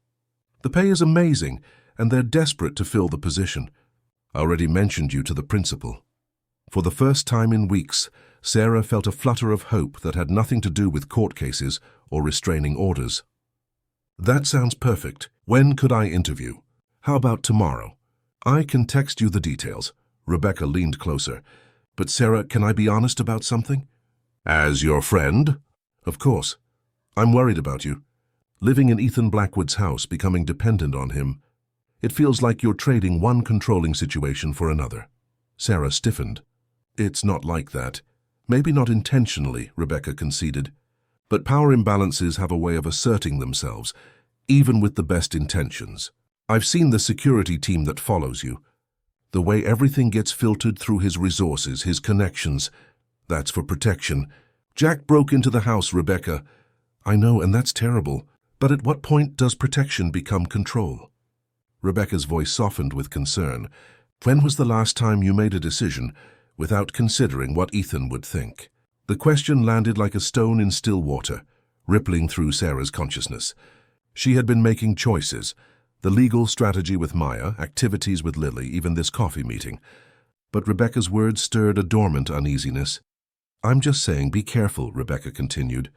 The pay is amazing, and they're desperate to fill the position. I already mentioned you to the principal. For the first time in weeks, Sarah felt a flutter of hope that had nothing to do with court cases or restraining orders. That sounds perfect. When could I interview? How about tomorrow? I can text you the details. Rebecca leaned closer. But Sarah, can I be honest about something? As your friend? Of course. I'm worried about you. Living in Ethan Blackwood's house, becoming dependent on him. It feels like you're trading one controlling situation for another. Sarah stiffened. It's not like that. Maybe not intentionally, Rebecca conceded. But power imbalances have a way of asserting themselves, even with the best intentions. I've seen the security team that follows you. The way everything gets filtered through his resources, his connections. That's for protection. Jack broke into the house, Rebecca. I know, and that's terrible. But at what point does protection become control? Rebecca's voice softened with concern. When was the last time you made a decision without considering what Ethan would think? The question landed like a stone in still water, rippling through Sarah's consciousness. She had been making choices, the legal strategy with Maya, activities with Lily, even this coffee meeting. But Rebecca's words stirred a dormant uneasiness. I'm just saying, be careful, Rebecca continued.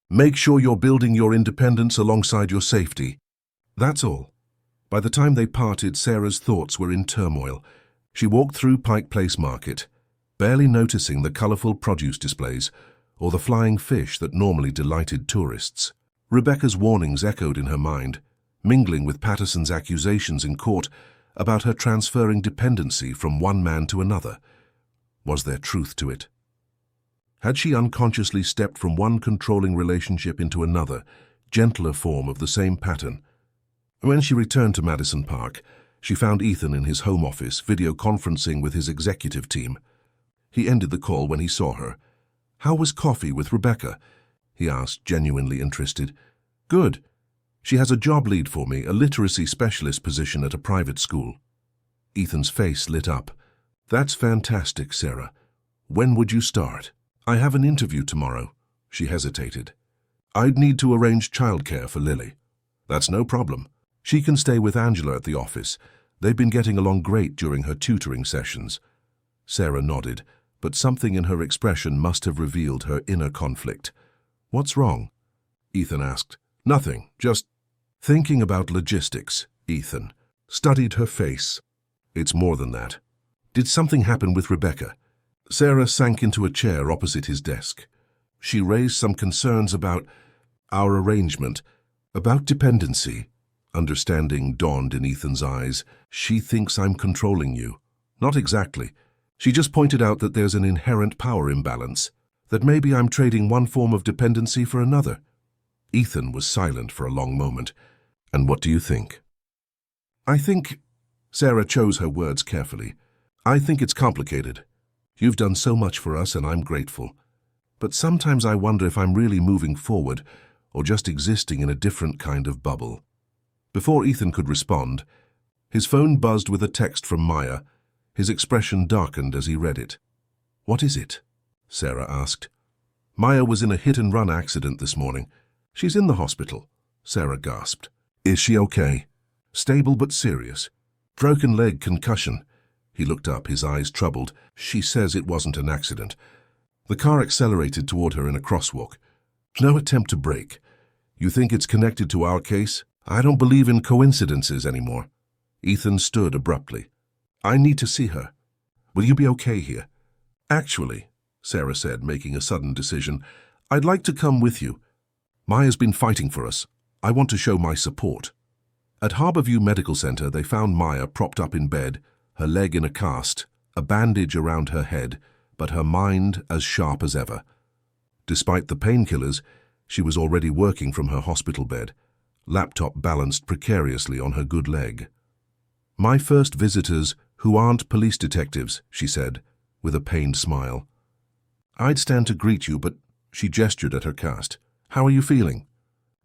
Make sure you're building your independence alongside your safety. That's all. By the time they parted, Sarah's thoughts were in turmoil. She walked through Pike Place Market, barely noticing the colorful produce displays or the flying fish that normally delighted tourists. Rebecca's warnings echoed in her mind, mingling with Patterson's accusations in court about her transferring dependency from one man to another. Was there truth to it? Had she unconsciously stepped from one controlling relationship into another, gentler form of the same pattern? When she returned to Madison Park, she found Ethan in his home office, video conferencing with his executive team. He ended the call when he saw her. How was coffee with Rebecca? He asked, genuinely interested. Good. She has a job lead for me, a literacy specialist position at a private school. Ethan's face lit up. That's fantastic, Sarah. When would you start? I have an interview tomorrow. She hesitated. I'd need to arrange childcare for Lily. That's no problem. She can stay with Angela at the office. They've been getting along great during her tutoring sessions. Sarah nodded, but something in her expression must have revealed her inner conflict. What's wrong? Ethan asked. Nothing, just thinking about logistics. Ethan studied her face. It's more than that. Did something happen with Rebecca? Sarah sank into a chair opposite his desk. She raised some concerns about our arrangement, about dependency. Understanding dawned in Ethan's eyes. She thinks I'm controlling you. Not exactly. She just pointed out that there's an inherent power imbalance, that maybe I'm trading one form of dependency for another. Ethan was silent for a long moment. And what do you think? I think, Sarah chose her words carefully, I think it's complicated. You've done so much for us and I'm grateful. But sometimes I wonder if I'm really moving forward or just existing in a different kind of bubble. Before Ethan could respond, his phone buzzed with a text from Maya. His expression darkened as he read it. What is it? Sarah asked. Maya was in a hit-and-run accident this morning. She's in the hospital, Sarah gasped. Is she okay? Stable but serious. Broken leg concussion. He looked up, his eyes troubled. She says it wasn't an accident. The car accelerated toward her in a crosswalk. No attempt to brake. You think it's connected to our case? I don't believe in coincidences anymore. Ethan stood abruptly. I need to see her. Will you be okay here? Actually, Sarah said, making a sudden decision, I'd like to come with you. Maya's been fighting for us. I want to show my support. At Harborview Medical Center, they found Maya propped up in bed, her leg in a cast, a bandage around her head, but her mind as sharp as ever. Despite the painkillers, she was already working from her hospital bed, laptop balanced precariously on her good leg. My first visitors who aren't police detectives, she said, with a pained smile. I'd stand to greet you, but she gestured at her cast. How are you feeling?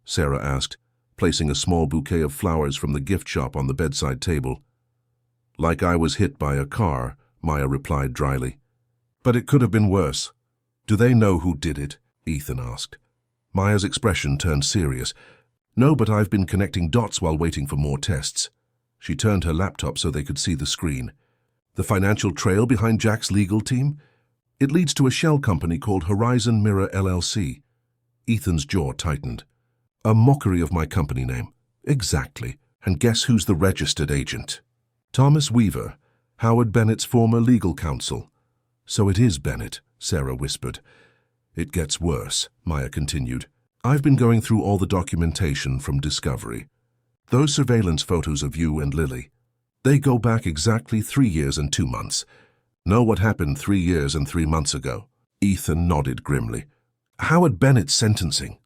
Sarah asked, placing a small bouquet of flowers from the gift shop on the bedside table. Like I was hit by a car, Maya replied dryly. But it could have been worse. Do they know who did it? Ethan asked. Maya's expression turned serious. No, but I've been connecting dots while waiting for more tests. She turned her laptop so they could see the screen. The financial trail behind Jack's legal team? It leads to a shell company called Horizon Mirror LLC. Ethan's jaw tightened. A mockery of my company name. Exactly. And guess who's the registered agent? Thomas Weaver, Howard Bennett's former legal counsel. So it is Bennett, Sarah whispered. It gets worse, Maya continued. I've been going through all the documentation from Discovery. Those surveillance photos of you and Lily, they go back exactly 3 years and 2 months. Know what happened 3 years and 3 months ago? Ethan nodded grimly. Howard Bennett's sentencing.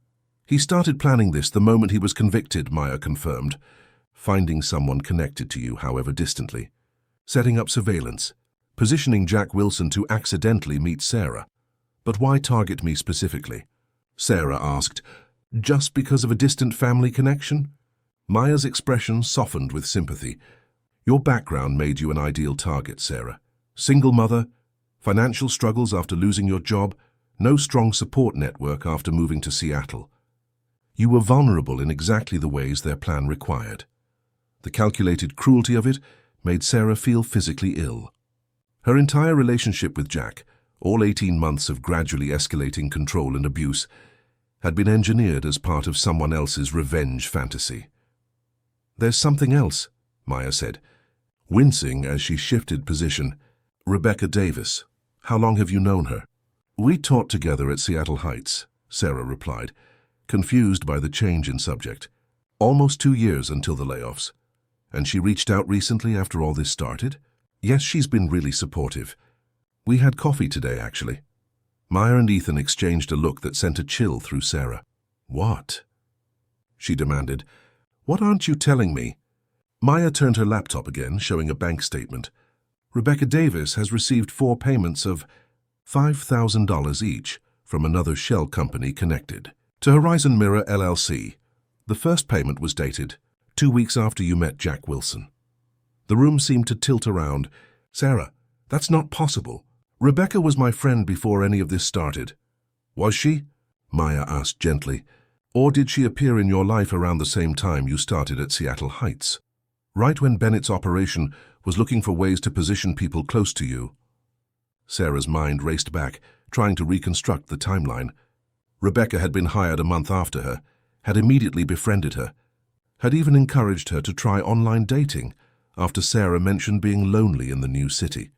He started planning this the moment he was convicted, Maya confirmed. Finding someone connected to you, however distantly. Setting up surveillance. Positioning Jack Wilson to accidentally meet Sarah. But why target me specifically? Sarah asked. Just because of a distant family connection? Maya's expression softened with sympathy. Your background made you an ideal target, Sarah. Single mother, financial struggles after losing your job, no strong support network after moving to Seattle. You were vulnerable in exactly the ways their plan required. The calculated cruelty of it made Sarah feel physically ill. Her entire relationship with Jack, all 18 months of gradually escalating control and abuse, had been engineered as part of someone else's revenge fantasy. There's something else, Maya said, wincing as she shifted position. Rebecca Davis. How long have you known her? We taught together at Seattle Heights, Sarah replied, confused by the change in subject. Almost 2 years until the layoffs. And she reached out recently after all this started? Yes, she's been really supportive. We had coffee today, actually. Maya and Ethan exchanged a look that sent a chill through Sarah. What? She demanded. What aren't you telling me? Maya turned her laptop again, showing a bank statement. Rebecca Davis has received 4 payments of $5,000 each from another shell company connected to Horizon Mirror LLC. The first payment was dated 2 weeks after you met Jack Wilson. The room seemed to tilt around. Sarah, that's not possible. Rebecca was my friend before any of this started. Was she? Maya asked gently. Or did she appear in your life around the same time you started at Seattle Heights? Right when Bennett's operation was looking for ways to position people close to you. Sarah's mind raced back, trying to reconstruct the timeline. Rebecca had been hired a month after her, had immediately befriended her, had even encouraged her to try online dating after Sarah mentioned being lonely in the new city.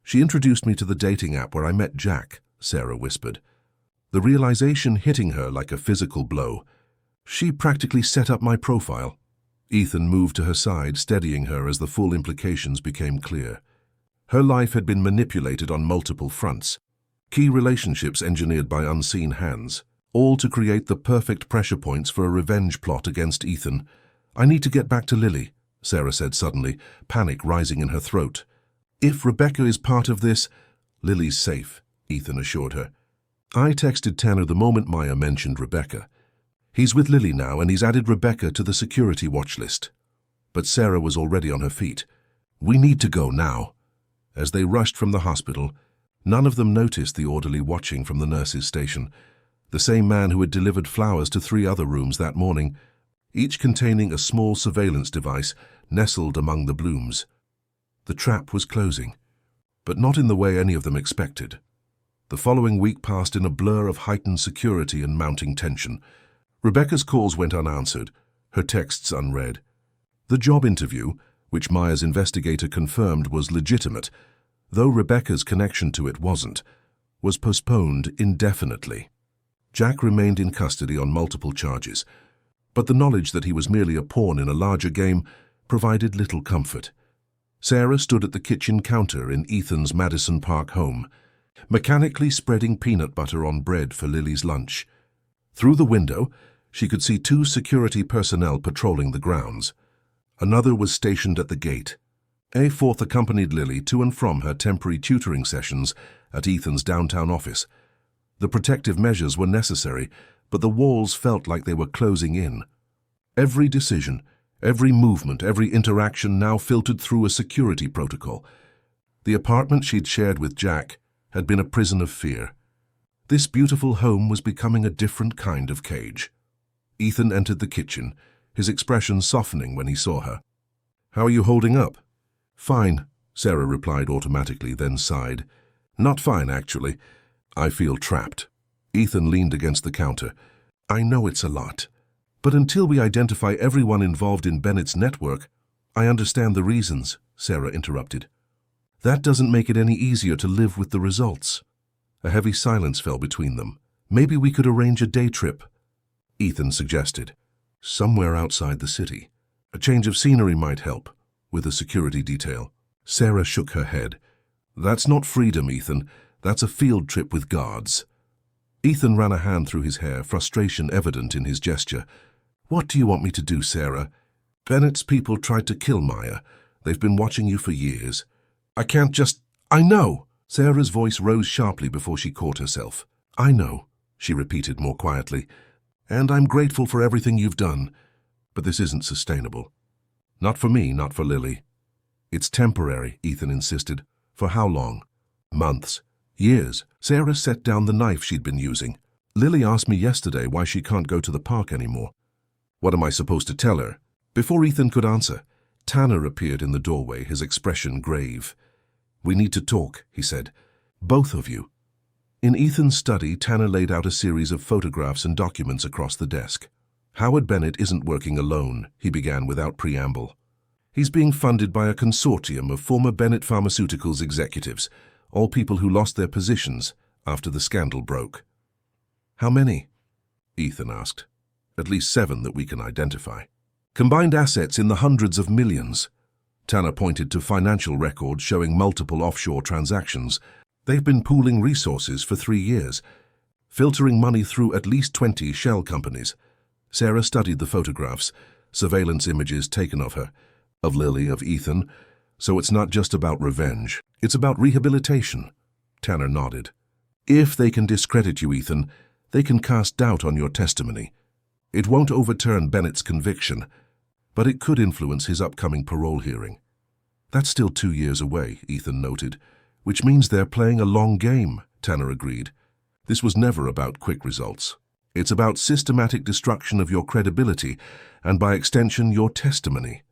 She introduced me to the dating app where I met Jack, Sarah whispered. The realization hitting her like a physical blow. She practically set up my profile. Ethan moved to her side, steadying her as the full implications became clear. Her life had been manipulated on multiple fronts. Key relationships engineered by unseen hands, all to create the perfect pressure points for a revenge plot against Ethan. I need to get back to Lily, Sarah said suddenly, panic rising in her throat. If Rebecca is part of this, Lily's safe, Ethan assured her. I texted Tanner the moment Maya mentioned Rebecca. He's with Lily now and he's added Rebecca to the security watch list. But Sarah was already on her feet. We need to go now. As they rushed from the hospital, none of them noticed the orderly watching from the nurse's station, the same man who had delivered flowers to 3 other rooms that morning, each containing a small surveillance device nestled among the blooms. The trap was closing, but not in the way any of them expected. The following week passed in a blur of heightened security and mounting tension. Rebecca's calls went unanswered, her texts unread. The job interview, which Maya's investigator confirmed was legitimate, though Rebecca's connection to it wasn't, was postponed indefinitely. Jack remained in custody on multiple charges, but the knowledge that he was merely a pawn in a larger game provided little comfort. Sarah stood at the kitchen counter in Ethan's Madison Park home, mechanically spreading peanut butter on bread for Lily's lunch. Through the window, she could see 2 security personnel patrolling the grounds. Another was stationed at the gate. A fourth accompanied Lily to and from her temporary tutoring sessions at Ethan's downtown office. The protective measures were necessary, but the walls felt like they were closing in. Every decision, every movement, every interaction now filtered through a security protocol. The apartment she'd shared with Jack had been a prison of fear. This beautiful home was becoming a different kind of cage. Ethan entered the kitchen, his expression softening when he saw her. "How are you holding up?" "Fine," Sarah replied automatically, then sighed. "Not fine, actually. I feel trapped." Ethan leaned against the counter. "I know it's a lot, but until we identify everyone involved in Bennett's network, I understand the reasons," Sarah interrupted. "That doesn't make it any easier to live with the results." A heavy silence fell between them. "Maybe we could arrange a day trip," Ethan suggested. "Somewhere outside the city. A change of scenery might help, with a security detail." Sarah shook her head. "That's not freedom, Ethan. That's a field trip with guards." Ethan ran a hand through his hair, frustration evident in his gesture. "What do you want me to do, Sarah? Bennett's people tried to kill Maya. They've been watching you for years. I can't just—" "I know!" Sarah's voice rose sharply before she caught herself. "I know," she repeated more quietly. "And I'm grateful for everything you've done. But this isn't sustainable. Not for me, not for Lily." "It's temporary," Ethan insisted. "For how long?" "Months. Years." Sarah set down the knife she'd been using. "Lily asked me yesterday why she can't go to the park anymore." "What am I supposed to tell her?" Before Ethan could answer, Tanner appeared in the doorway, his expression grave. "We need to talk," he said. "Both of you." In Ethan's study, Tanner laid out a series of photographs and documents across the desk. "Howard Bennett isn't working alone," he began without preamble. "He's being funded by a consortium of former Bennett Pharmaceuticals executives, all people who lost their positions after the scandal broke." "How many?" Ethan asked. "At least 7 that we can identify. Combined assets in the hundreds of millions." Tanner pointed to financial records showing multiple offshore transactions. "They've been pooling resources for 3 years, filtering money through at least 20 shell companies." Sarah studied the photographs, surveillance images taken of her, of Lily, of Ethan. "So it's not just about revenge, it's about rehabilitation." Tanner nodded. "If they can discredit you, Ethan, they can cast doubt on your testimony. It won't overturn Bennett's conviction, but it could influence his upcoming parole hearing." "That's still 2 years away," Ethan noted. "Which means they're playing a long game," Tanner agreed. "This was never about quick results. It's about systematic destruction of your credibility and, by extension, your testimony."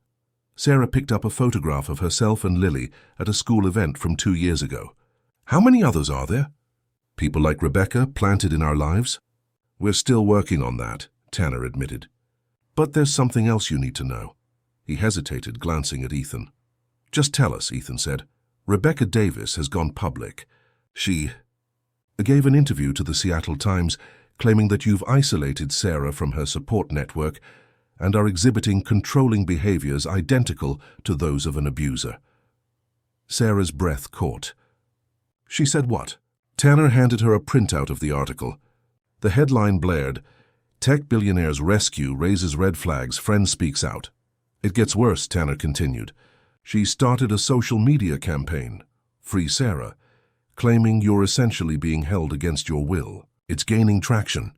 Sarah picked up a photograph of herself and Lily at a school event from 2 years ago. "How many others are there?" "People like Rebecca planted in our lives?" "We're still working on that," Tanner admitted. "But there's something else you need to know." He hesitated, glancing at Ethan. "Just tell us," Ethan said. Rebecca Davis has gone public. She gave an interview to the Seattle Times claiming that you've isolated Sarah from her support network and are exhibiting controlling behaviors identical to those of an abuser. Sarah's breath caught. She said what? Tanner handed her a printout of the article. The headline blared, "Tech Billionaire's Rescue Raises Red Flags, Friend Speaks Out." It gets worse, Tanner continued. She started a social media campaign, Free Sarah, claiming you're essentially being held against your will. It's gaining traction.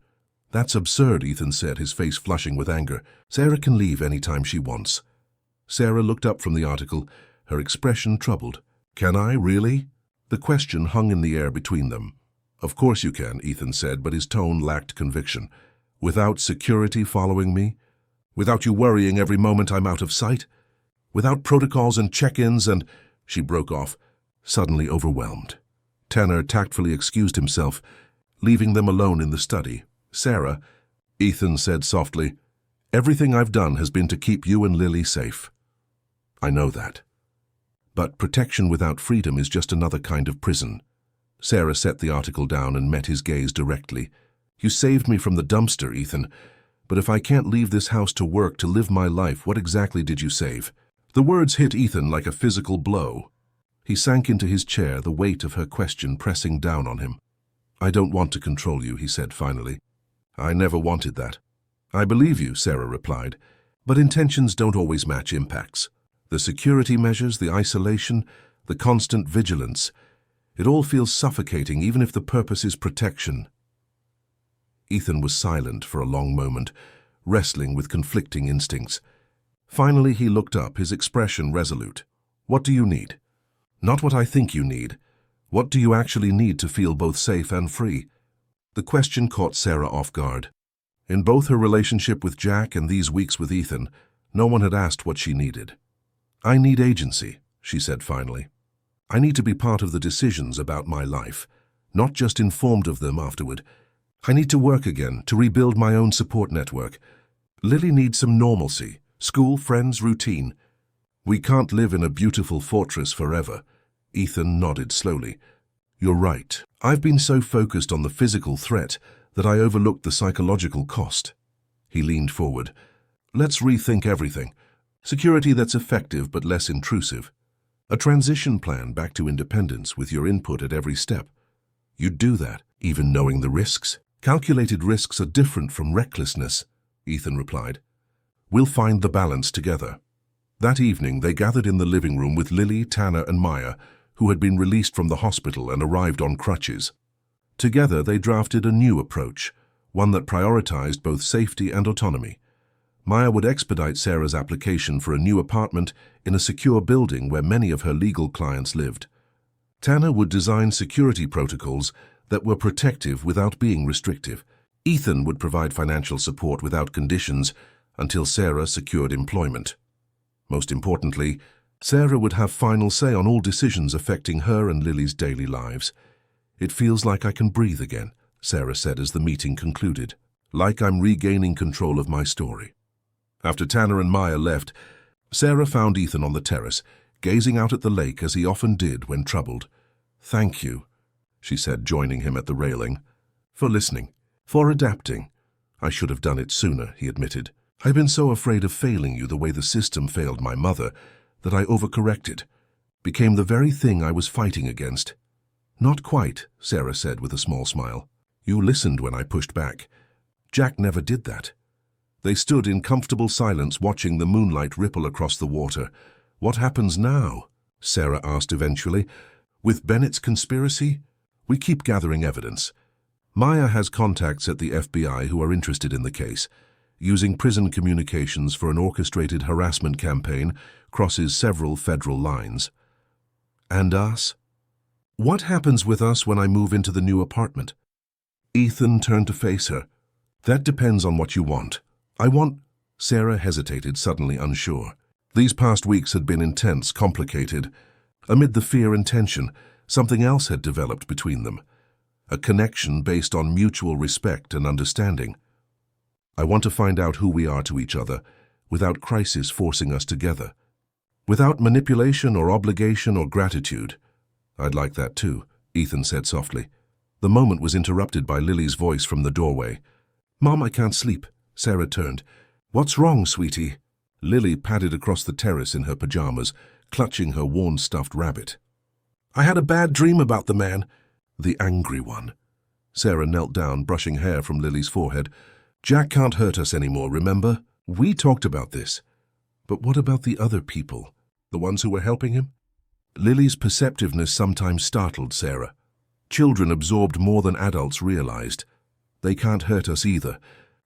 That's absurd, Ethan said, his face flushing with anger. Sarah can leave anytime she wants. Sarah looked up from the article, her expression troubled. Can I, really? The question hung in the air between them. Of course you can, Ethan said, but his tone lacked conviction. Without security following me? Without you worrying every moment I'm out of sight? Without protocols and check-ins and... She broke off, suddenly overwhelmed. Tanner tactfully excused himself, leaving them alone in the study. Sarah, Ethan said softly, everything I've done has been to keep you and Lily safe. I know that. But protection without freedom is just another kind of prison. Sarah set the article down and met his gaze directly. You saved me from the dumpster, Ethan. But if I can't leave this house to work, to live my life, what exactly did you save? The words hit Ethan like a physical blow. He sank into his chair, the weight of her question pressing down on him. I don't want to control you, he said finally. I never wanted that. I believe you, Sarah replied, but intentions don't always match impacts. The security measures, the isolation, the constant vigilance, it all feels suffocating even if the purpose is protection. Ethan was silent for a long moment, wrestling with conflicting instincts. Finally he looked up, his expression resolute. What do you need? Not what I think you need. What do you actually need to feel both safe and free? The question caught Sarah off guard. In both her relationship with Jack and these weeks with Ethan, no one had asked what she needed. I need agency, she said finally. I need to be part of the decisions about my life, not just informed of them afterward. I need to work again, to rebuild my own support network. Lily needs some normalcy, school, friends, routine. We can't live in a beautiful fortress forever. Ethan nodded slowly. You're right. I've been so focused on the physical threat that I overlooked the psychological cost. He leaned forward. Let's rethink everything. Security that's effective but less intrusive. A transition plan back to independence with your input at every step. You'd do that, even knowing the risks? Calculated risks are different from recklessness, Ethan replied. We'll find the balance together. That evening, they gathered in the living room with Lily, Tanner, and Maya, who had been released from the hospital and arrived on crutches. Together, they drafted a new approach, one that prioritized both safety and autonomy. Maya would expedite Sarah's application for a new apartment in a secure building where many of her legal clients lived. Tanner would design security protocols that were protective without being restrictive. Ethan would provide financial support without conditions until Sarah secured employment. Most importantly, Sarah would have final say on all decisions affecting her and Lily's daily lives. It feels like I can breathe again, Sarah said as the meeting concluded. Like I'm regaining control of my story. After Tanner and Maya left, Sarah found Ethan on the terrace, gazing out at the lake as he often did when troubled. Thank you, she said, joining him at the railing. For listening, for adapting. I should have done it sooner, he admitted. I've been so afraid of failing you the way the system failed my mother that I overcorrected, became the very thing I was fighting against. Not quite, Sarah said with a small smile. You listened when I pushed back. Jack never did that. They stood in comfortable silence watching the moonlight ripple across the water. What happens now? Sarah asked eventually. With Bennett's conspiracy? We keep gathering evidence. Maya has contacts at the FBI who are interested in the case. Using prison communications for an orchestrated harassment campaign crosses several federal lines. And us? What happens with us when I move into the new apartment? Ethan turned to face her. That depends on what you want. I want... Sarah hesitated, suddenly unsure. These past weeks had been intense, complicated. Amid the fear and tension, something else had developed between them. A connection based on mutual respect and understanding. I want to find out who we are to each other, without crisis forcing us together. without manipulation or obligation or gratitude. I'd like that too, Ethan said softly. The moment was interrupted by Lily's voice from the doorway. Mom, I can't sleep. Sarah turned. What's wrong, sweetie? Lily padded across the terrace in her pajamas, clutching her worn stuffed rabbit. I had a bad dream about the man. The angry one. Sarah knelt down, brushing hair from Lily's forehead. Jack can't hurt us anymore, remember? We talked about this. But what about the other people? The ones who were helping him? Lily's perceptiveness sometimes startled Sarah. Children absorbed more than adults realized. They can't hurt us either,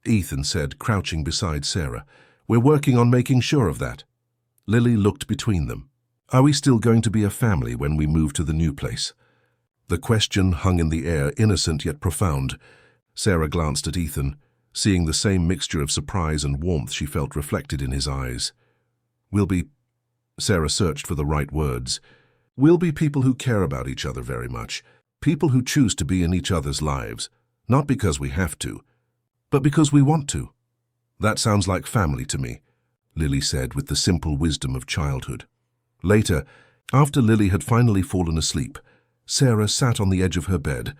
Ethan said, crouching beside Sarah. We're working on making sure of that. Lily looked between them. Are we still going to be a family when we move to the new place? The question hung in the air, innocent yet profound. Sarah glanced at Ethan, seeing the same mixture of surprise and warmth she felt reflected in his eyes. We'll be... Sarah searched for the right words. We'll be people who care about each other very much. People who choose to be in each other's lives. Not because we have to, but because we want to. That sounds like family to me, Lily said with the simple wisdom of childhood. Later, after Lily had finally fallen asleep, Sarah sat on the edge of her bed,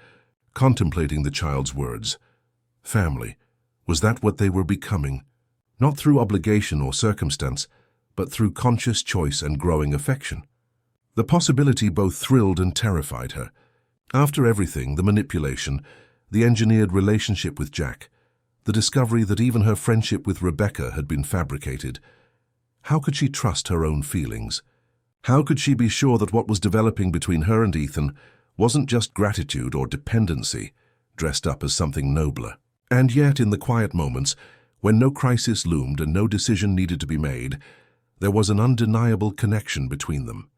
contemplating the child's words. Family. Was that what they were becoming? Not through obligation or circumstance, but through conscious choice and growing affection. The possibility both thrilled and terrified her. After everything, the manipulation, the engineered relationship with Jack, the discovery that even her friendship with Rebecca had been fabricated, how could she trust her own feelings? How could she be sure that what was developing between her and Ethan wasn't just gratitude or dependency, dressed up as something nobler? And yet, in the quiet moments, when no crisis loomed and no decision needed to be made, there was an undeniable connection between them.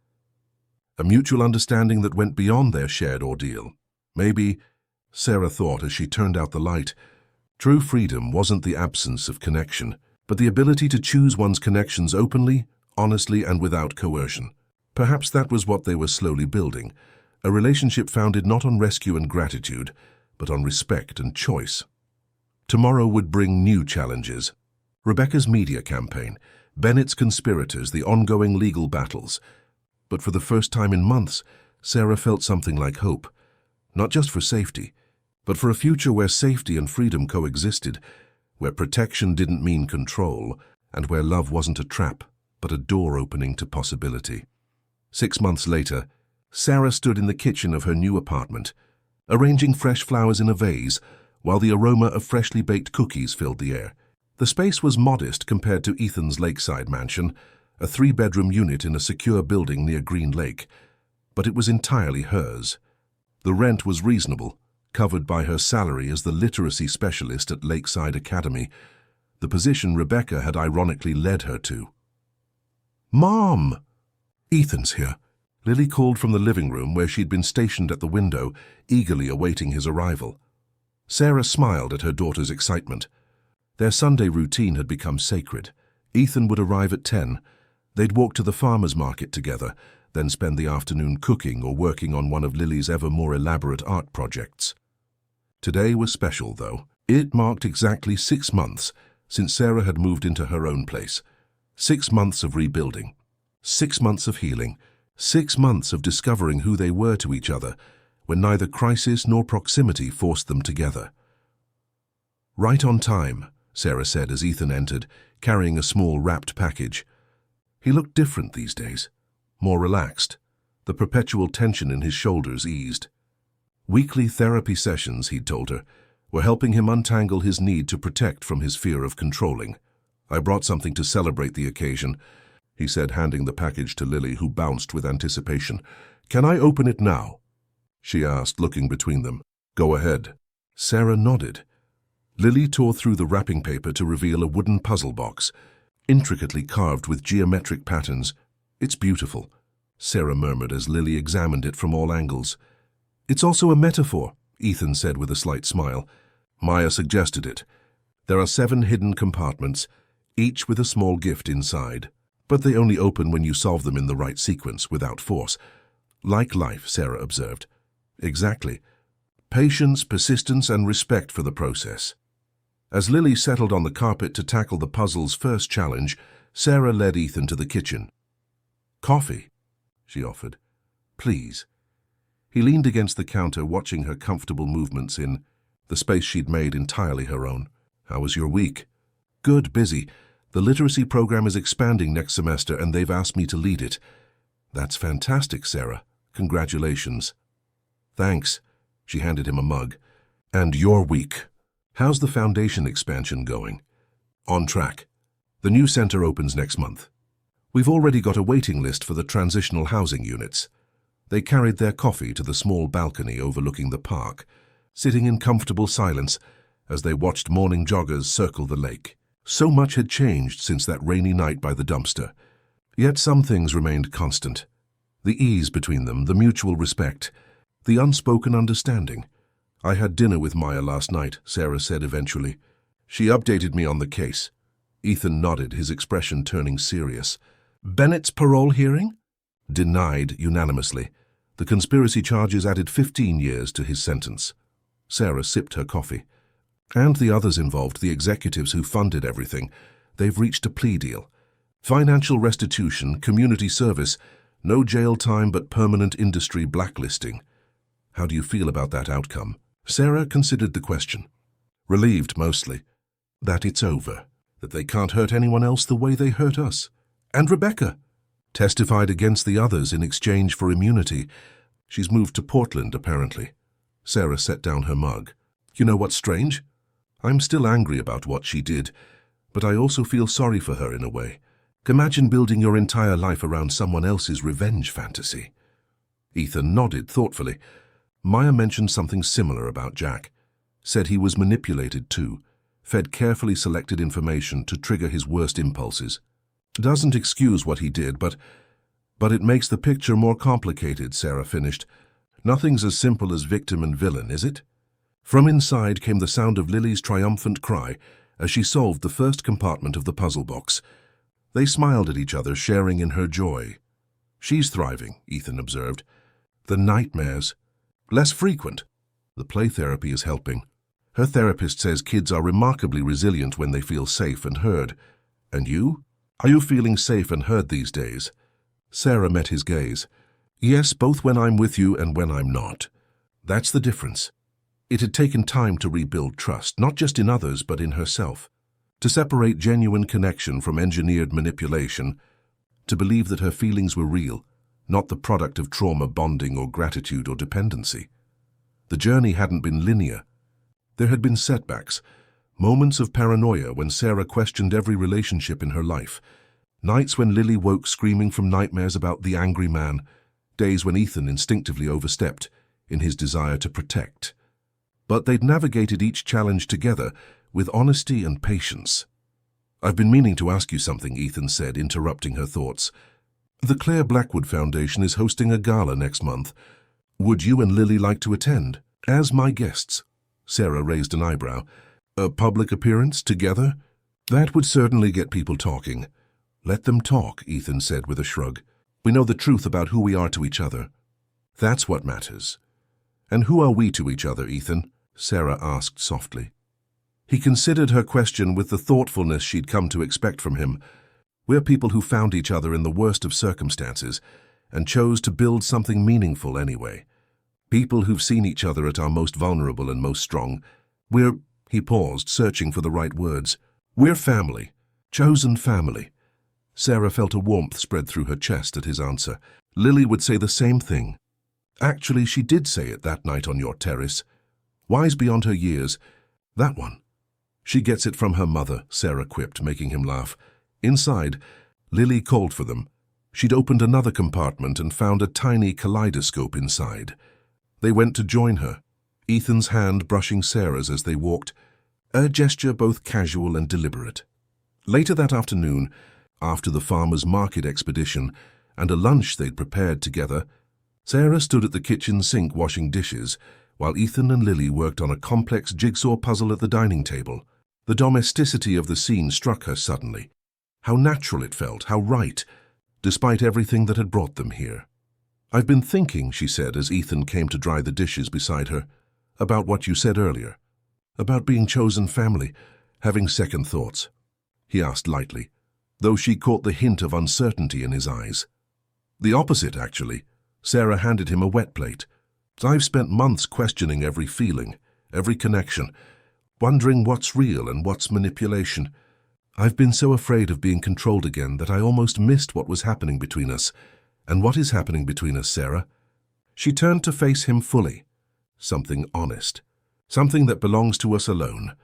A mutual understanding that went beyond their shared ordeal. Maybe, Sarah thought as she turned out the light, true freedom wasn't the absence of connection, but the ability to choose one's connections openly, honestly, and without coercion. Perhaps that was what they were slowly building, a relationship founded not on rescue and gratitude, but on respect and choice. Tomorrow would bring new challenges. Rebecca's media campaign, Bennett's conspirators, the ongoing legal battles. But for the first time in months, Sarah felt something like hope. Not just for safety, but for a future where safety and freedom coexisted, where protection didn't mean control, and where love wasn't a trap, but a door opening to possibility. 6 months later, Sarah stood in the kitchen of her new apartment, arranging fresh flowers in a vase, while the aroma of freshly baked cookies filled the air. The space was modest compared to Ethan's lakeside mansion, a 3-bedroom unit in a secure building near Green Lake, but it was entirely hers. The rent was reasonable, covered by her salary as the literacy specialist at Lakeside Academy, the position Rebecca had ironically led her to. Mom! Ethan's here. Lily called from the living room where she'd been stationed at the window, eagerly awaiting his arrival. Sarah smiled at her daughter's excitement. Their Sunday routine had become sacred. Ethan would arrive at 10. They'd walk to the farmer's market together, then spend the afternoon cooking or working on one of Lily's ever more elaborate art projects. Today was special, though. It marked exactly 6 months since Sarah had moved into her own place. 6 months of rebuilding. 6 months of healing. 6 months of discovering who they were to each other, when neither crisis nor proximity forced them together. Right on time, Sarah said as Ethan entered, carrying a small wrapped package. He looked different these days, more relaxed. The perpetual tension in his shoulders eased. Weekly therapy sessions, he'd told her, were helping him untangle his need to protect from his fear of controlling. I brought something to celebrate the occasion, he said, handing the package to Lily, who bounced with anticipation. Can I open it now? She asked, looking between them. Go ahead. Sarah nodded. Lily tore through the wrapping paper to reveal a wooden puzzle box, intricately carved with geometric patterns. It's beautiful, Sarah murmured as Lily examined it from all angles. It's also a metaphor, Ethan said with a slight smile. Maya suggested it. There are 7 hidden compartments, each with a small gift inside. But they only open when you solve them in the right sequence, without force. Like life, Sarah observed. Exactly. Patience, persistence, and respect for the process. As Lily settled on the carpet to tackle the puzzle's first challenge, Sarah led Ethan to the kitchen. Coffee, she offered. Please. He leaned against the counter, watching her comfortable movements in the space she'd made entirely her own. How was your week? Good, busy. The literacy program is expanding next semester and they've asked me to lead it. That's fantastic, Sarah. Congratulations. Thanks. She handed him a mug. And your week? How's the foundation expansion going? On track. The new center opens next month. We've already got a waiting list for the transitional housing units. They carried their coffee to the small balcony overlooking the park, sitting in comfortable silence as they watched morning joggers circle the lake. So much had changed since that rainy night by the dumpster. Yet some things remained constant. The ease between them, the mutual respect, the unspoken understanding. I had dinner with Maya last night, Sarah said eventually. She updated me on the case. Ethan nodded, his expression turning serious. Bennett's parole hearing? Denied unanimously. The conspiracy charges added 15 years to his sentence. Sarah sipped her coffee. And the others involved, the executives who funded everything. They've reached a plea deal. Financial restitution, community service, no jail time but permanent industry blacklisting. How do you feel about that outcome? Sarah considered the question. Relieved, mostly. That it's over. That they can't hurt anyone else the way they hurt us. And Rebecca testified against the others in exchange for immunity. She's moved to Portland, apparently. Sarah set down her mug. You know what's strange? I'm still angry about what she did, but I also feel sorry for her in a way. Imagine building your entire life around someone else's revenge fantasy. Ethan nodded thoughtfully. Maya mentioned something similar about Jack. Said he was manipulated too, fed carefully selected information to trigger his worst impulses. Doesn't excuse what he did, but it makes the picture more complicated, Sarah finished. Nothing's as simple as victim and villain, is it? From inside came the sound of Lily's triumphant cry as she solved the first compartment of the puzzle box. They smiled at each other, sharing in her joy. She's thriving, Ethan observed. The nightmares. Less frequent. The play therapy is helping. Her therapist says kids are remarkably resilient when they feel safe and heard. And you? Are you feeling safe and heard these days? Sarah met his gaze. Yes, both when I'm with you and when I'm not. That's the difference. It had taken time to rebuild trust, not just in others, but in herself. To separate genuine connection from engineered manipulation, to believe that her feelings were real, not the product of trauma bonding or gratitude or dependency. The journey hadn't been linear. There had been setbacks, moments of paranoia when Sarah questioned every relationship in her life, nights when Lily woke screaming from nightmares about the angry man, days when Ethan instinctively overstepped in his desire to protect. But they'd navigated each challenge together with honesty and patience. I've been meaning to ask you something, Ethan said, interrupting her thoughts. The Claire Blackwood Foundation is hosting a gala next month. Would you and Lily like to attend? As my guests. Sarah raised an eyebrow. A public appearance together? That would certainly get people talking. Let them talk, Ethan said with a shrug. We know the truth about who we are to each other. That's what matters. And who are we to each other, Ethan? Sarah asked softly. He considered her question with the thoughtfulness she'd come to expect from him. We're people who found each other in the worst of circumstances and chose to build something meaningful anyway. People who've seen each other at our most vulnerable and most strong. He paused, searching for the right words. We're family. Chosen family. Sarah felt a warmth spread through her chest at his answer. Lily would say the same thing. Actually, she did say it that night on your terrace. Wise beyond her years. That one. She gets it from her mother, Sarah quipped, making him laugh. Inside, Lily called for them. She'd opened another compartment and found a tiny kaleidoscope inside. They went to join her, Ethan's hand brushing Sarah's as they walked, a gesture both casual and deliberate. Later that afternoon, after the farmer's market expedition and a lunch they'd prepared together, Sarah stood at the kitchen sink washing dishes, while Ethan and Lily worked on a complex jigsaw puzzle at the dining table. The domesticity of the scene struck her suddenly. How natural it felt, how right, despite everything that had brought them here. I've been thinking, she said as Ethan came to dry the dishes beside her, about what you said earlier, about being chosen family, having second thoughts. He asked lightly, though she caught the hint of uncertainty in his eyes. The opposite, actually. Sarah handed him a wet plate. I've spent months questioning every feeling, every connection, wondering what's real and what's manipulation. I've been so afraid of being controlled again that I almost missed what was happening between us. And what is happening between us, Sarah? She turned to face him fully. Something honest. Something that belongs to us alone.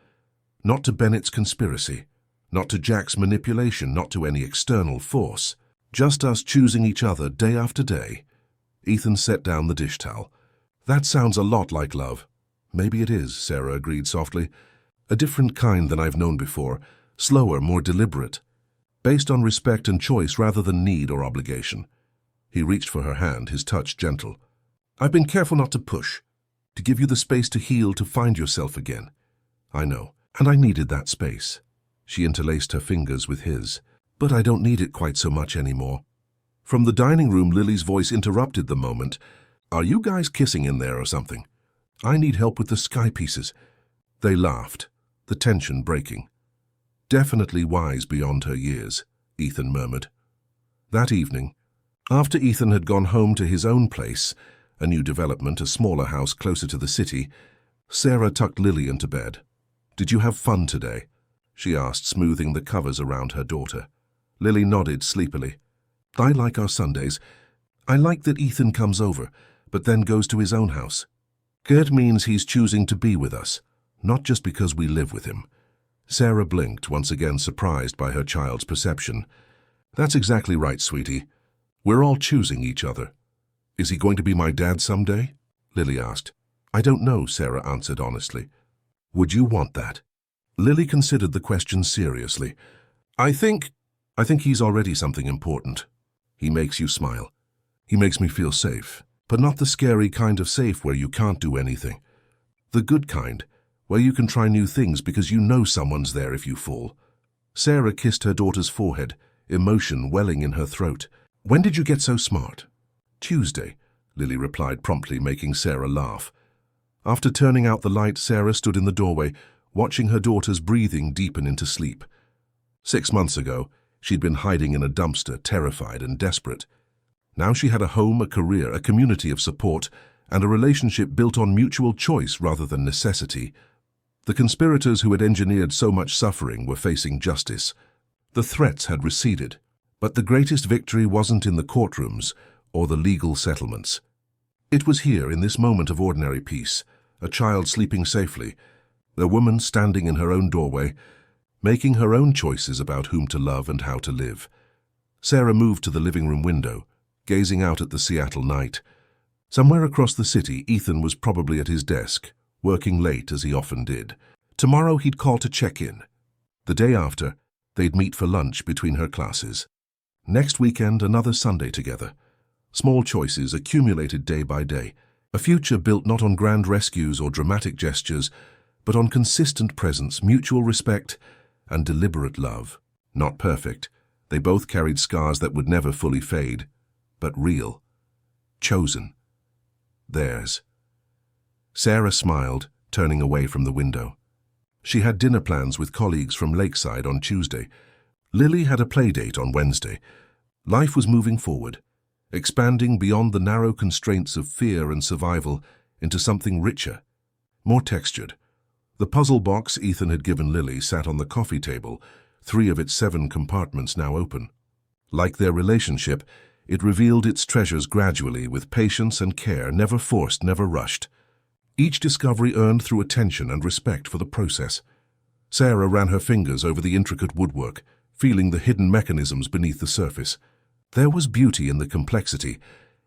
Not to Bennett's conspiracy. Not to Jack's manipulation, not to any external force. Just us choosing each other day after day. Ethan set down the dish towel. That sounds a lot like love. Maybe it is, Sarah agreed softly. A different kind than I've known before. Slower, more deliberate. Based on respect and choice rather than need or obligation. He reached for her hand, his touch gentle. I've been careful not to push. To give you the space to heal, to find yourself again. I know, and I needed that space. She interlaced her fingers with his. But I don't need it quite so much anymore. From the dining room, Lily's voice interrupted the moment. Are you guys kissing in there or something? I need help with the sky pieces. They laughed, the tension breaking. Definitely wise beyond her years, Ethan murmured. That evening, after Ethan had gone home to his own place, a new development, a smaller house closer to the city, Sarah tucked Lily into bed. Did you have fun today? She asked, smoothing the covers around her daughter. Lily nodded sleepily. I like our Sundays. I like that Ethan comes over, but then goes to his own house. It means he's choosing to be with us, not just because we live with him. Sarah blinked, once again surprised by her child's perception. That's exactly right, sweetie. We're all choosing each other. Is he going to be my dad someday? Lily asked. I don't know, Sarah answered honestly. Would you want that? Lily considered the question seriously. I think he's already something important. He makes you smile. He makes me feel safe, but not the scary kind of safe where you can't do anything. The good kind, where you can try new things because you know someone's there if you fall. Sarah kissed her daughter's forehead, emotion welling in her throat. When did you get so smart? Tuesday, Lily replied promptly, making Sarah laugh. After turning out the light, Sarah stood in the doorway, watching her daughter's breathing deepen into sleep. 6 months ago, she'd been hiding in a dumpster, terrified and desperate. Now she had a home, a career, a community of support, and a relationship built on mutual choice rather than necessity. The conspirators who had engineered so much suffering were facing justice. The threats had receded, but the greatest victory wasn't in the courtrooms or the legal settlements. It was here, in this moment of ordinary peace, a child sleeping safely, a woman standing in her own doorway, making her own choices about whom to love and how to live. Sarah moved to the living room window, gazing out at the Seattle night. Somewhere across the city, Ethan was probably at his desk, working late as he often did. Tomorrow he'd call to check in. The day after, they'd meet for lunch between her classes. Next weekend, another Sunday together. Small choices accumulated day by day. A future built not on grand rescues or dramatic gestures, but on consistent presence, mutual respect, and deliberate love. Not perfect. They both carried scars that would never fully fade, but real. Chosen. Theirs. Sarah smiled, turning away from the window. She had dinner plans with colleagues from Lakeside on Tuesday. Lily had a play date on Wednesday. Life was moving forward, expanding beyond the narrow constraints of fear and survival into something richer, more textured. The puzzle box Ethan had given Lily sat on the coffee table, 3 of its 7 compartments now open. Like their relationship, it revealed its treasures gradually, with patience and care, never forced, never rushed. Each discovery earned through attention and respect for the process. Sarah ran her fingers over the intricate woodwork, feeling the hidden mechanisms beneath the surface. There was beauty in the complexity,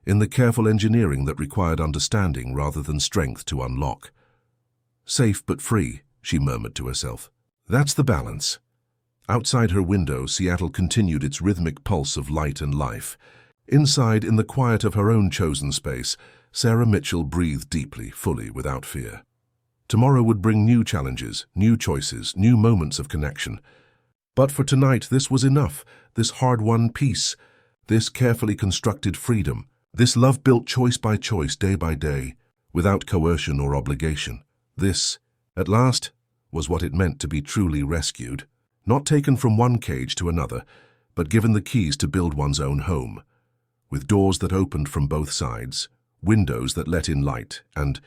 in the careful engineering that required understanding rather than strength to unlock. Safe but free, she murmured to herself. That's the balance. Outside her window, Seattle continued its rhythmic pulse of light and life. Inside, in the quiet of her own chosen space, Sarah Mitchell breathed deeply, fully, without fear. Tomorrow would bring new challenges, new choices, new moments of connection. But for tonight, this was enough, this hard-won peace, this carefully constructed freedom, this love built choice by choice, day by day, without coercion or obligation. This, at last, was what it meant to be truly rescued. Not taken from one cage to another, but given the keys to build one's own home. with doors that opened from both sides, windows that let in light, and